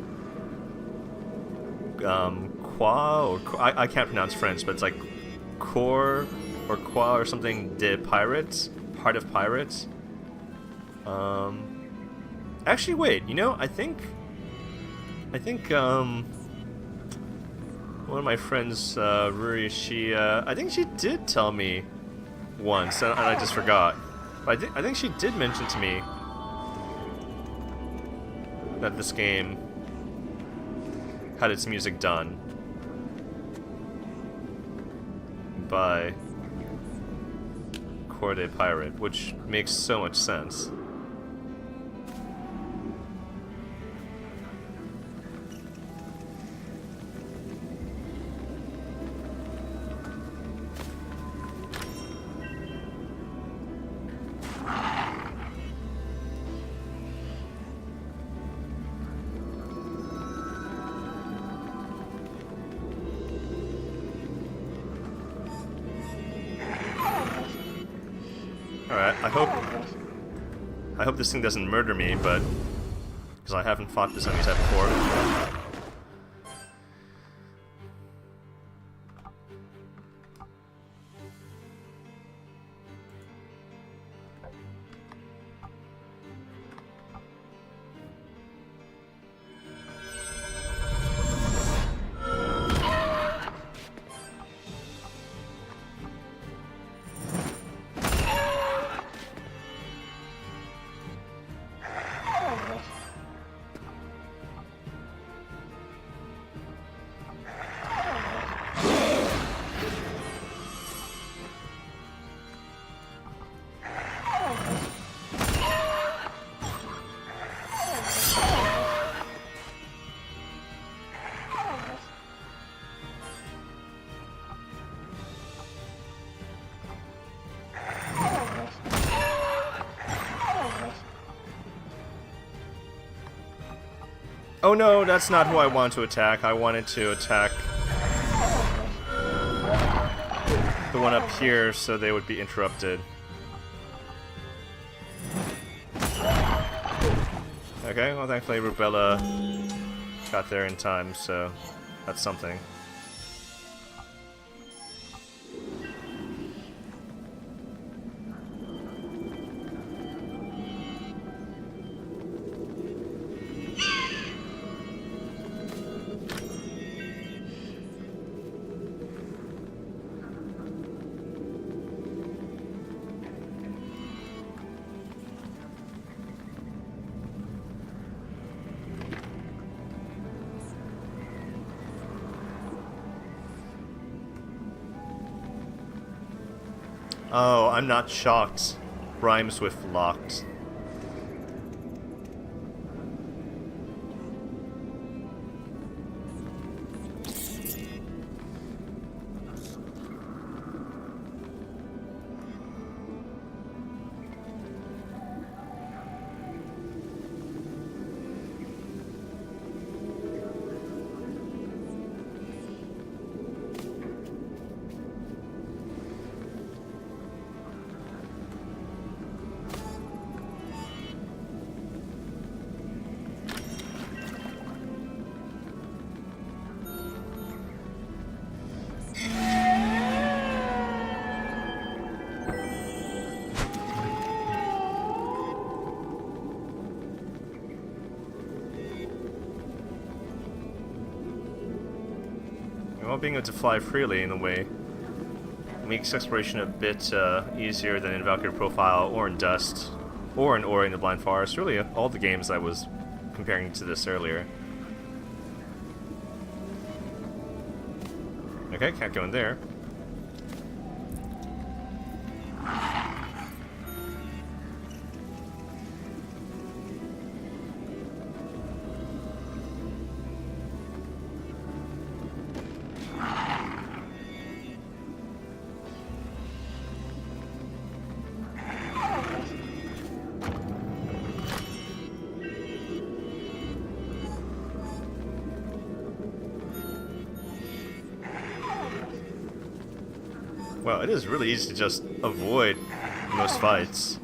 I can't pronounce French, but it's like Core or Qua or something de Pirates, Heart of Pirates. Actually, wait. You know, I think one of my friends, Ruri, I think she did tell me once, and I just forgot. But I think she did mention to me that this game had its music done by Core de Pirate, which makes so much sense. Alright, I hope this thing doesn't murder me, but because I haven't fought this enemy type before. Oh no, that's not who I wanted to attack. I wanted to attack the one up here so they would be interrupted. Okay, well thankfully Rubella got there in time, so that's something. Oh, I'm not shocked. Rhymes with locked. being able to fly freely in a way makes exploration a bit easier than in Valkyrie Profile or in Dust or in Ori in the Blind Forest. Really, all the games I was comparing to this earlier. Okay, can't go in there. Well, it is really easy to just avoid most fights.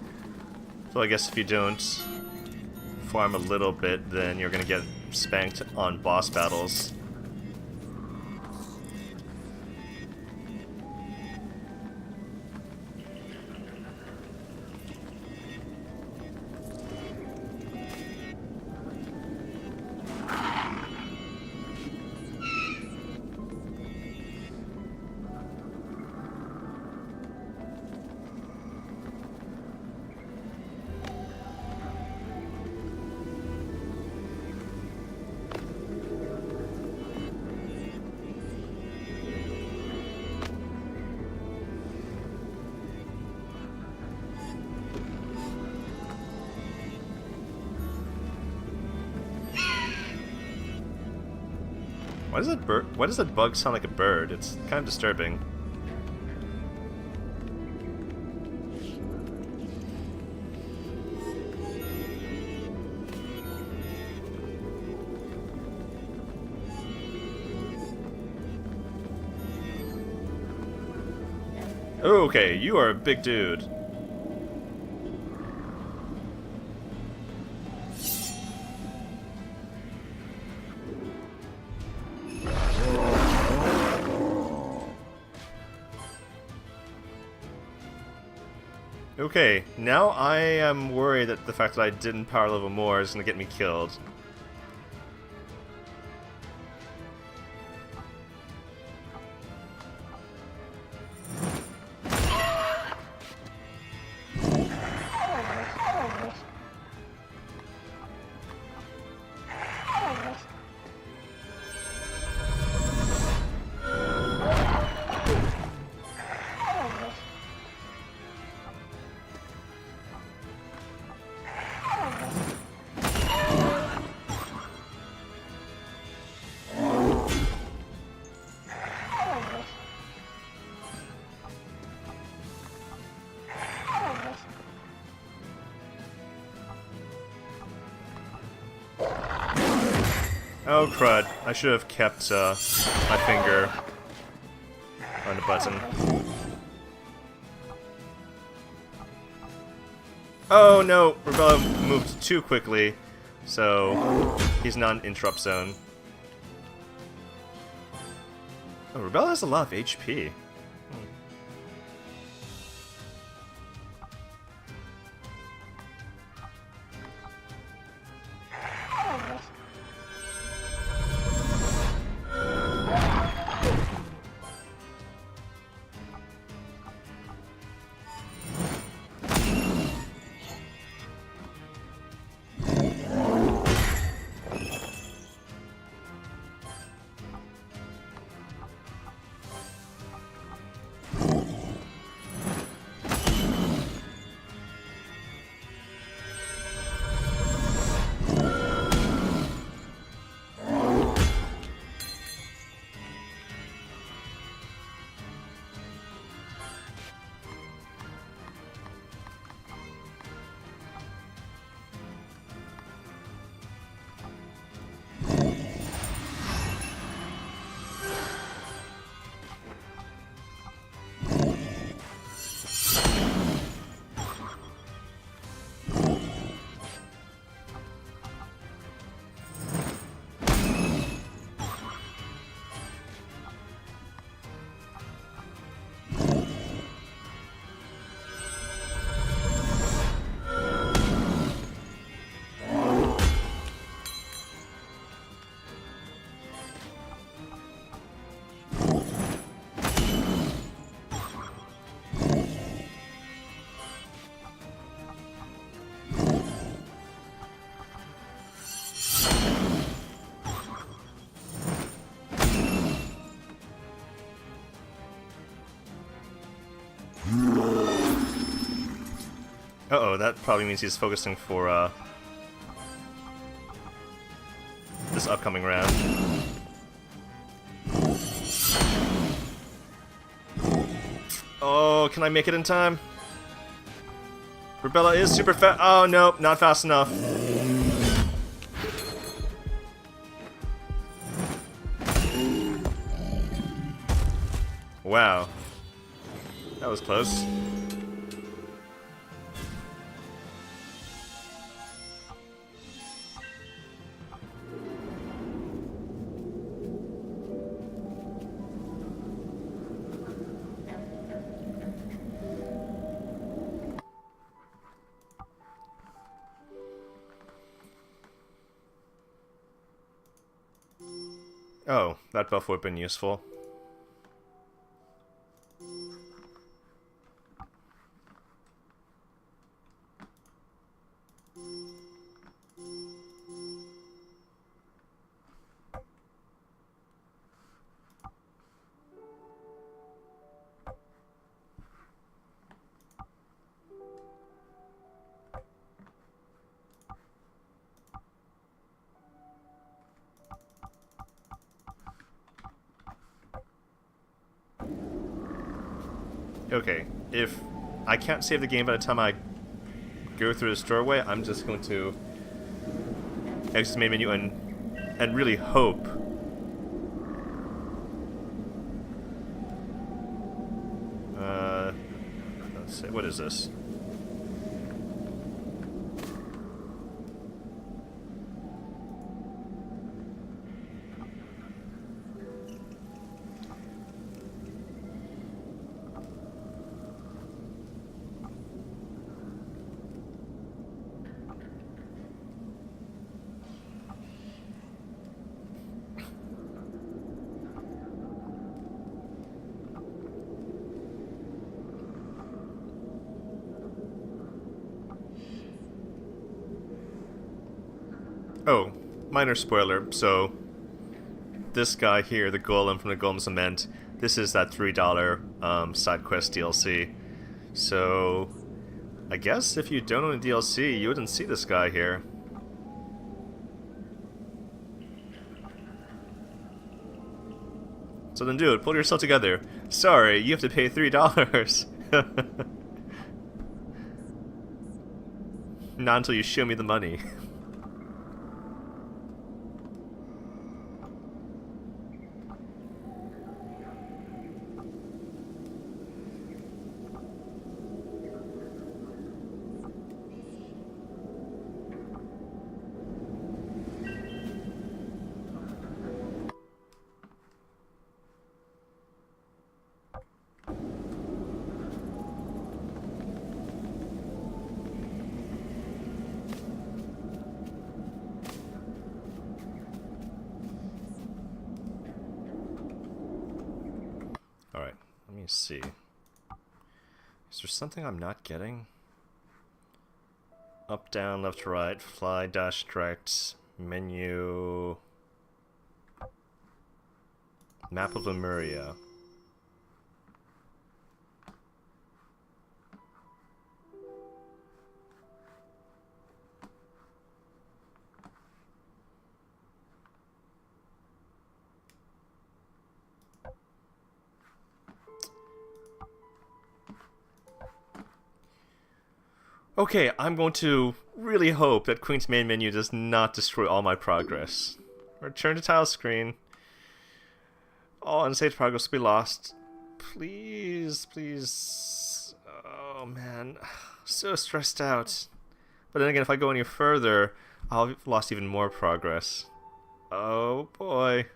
So I guess if you don't farm a little bit, then you're gonna get spanked on boss battles. Why does that bug sound like a bird? It's kind of disturbing. Okay, you are a big dude. Okay, now I am worried that the fact that I didn't power level more is going to get me killed. Oh crud, I should have kept my finger on the button. Oh no, Rebella moved too quickly, so he's not in interrupt zone. Oh, Rebella has a lot of HP. Uh-oh, that probably means he's focusing for, this upcoming round. Oh, can I make it in time? Rebella is super fast. Oh, no, not fast enough. Wow. That was close. Oh, that buff would have been useful. Okay, if I can't save the game by the time I go through this doorway, I'm just going to exit the main menu and really hope. Let's see, what is this? Oh, minor spoiler, so this guy here, the golem from the Golem Cement, this is that $3 side quest DLC. So, I guess if you don't own a DLC, you wouldn't see this guy here. So then dude, pull yourself together. Sorry, you have to pay $3. Not until you show me the money. Alright, let me see. Is there something I'm not getting? Up, down, left, right, fly, dash, direct, menu... Map of Lemuria. Okay, I'm going to really hope that Queen's main menu does not destroy all my progress. Return to tile screen. All unsaved progress will be lost. Please, please. Oh man, so stressed out. But then again, if I go any further, I'll have lost even more progress. Oh boy.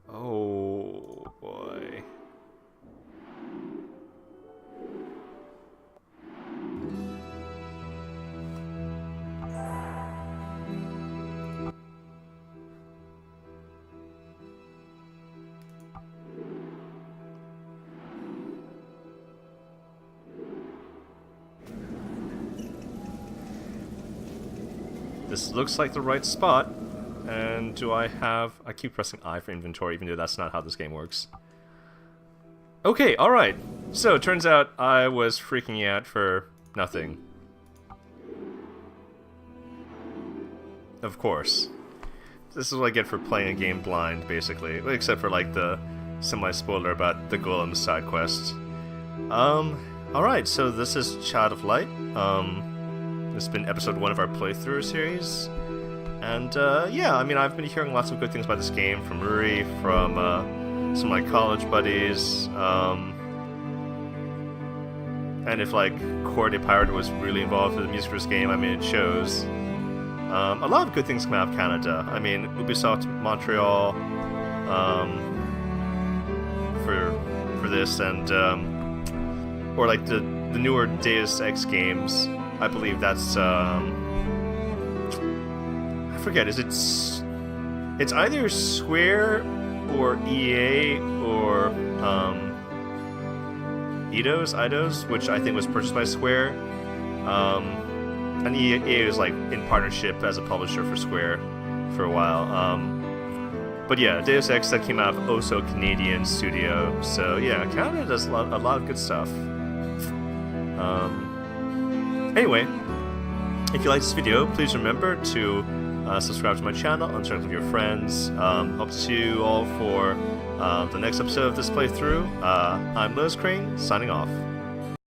Oh boy. This looks like the right spot. And do I have... I keep pressing I for inventory, even though that's not how this game works. Okay, alright. So, it turns out I was freaking out for Nothing. Of course. This is what I get for playing a game blind, basically. Except for, like, the semi-spoiler about the Golem side quest. Alright, so this is Child of Light. This has been episode 1 of our playthrough series. And, yeah, I mean, I've been hearing lots of good things about this game from Ruri, from, some of my college buddies, and if, like, Core de Pirate was really involved with the music for this game, I mean, it shows. A lot of good things come out of Canada. I mean, Ubisoft Montreal, for this, and, or, like, the newer Deus Ex games. I believe that's, I forget, is it's either Square or EA or Eidos, which I think was purchased by Square. And EA was like in partnership as a publisher for Square for a while. But yeah, Deus Ex that came out of also Canadian studio. So yeah, Canada does a lot of good stuff. Anyway, if you like this video, please remember to subscribe to my channel and share it with your friends. Hope to see you all for the next episode of this playthrough. I'm LotusCrane, signing off.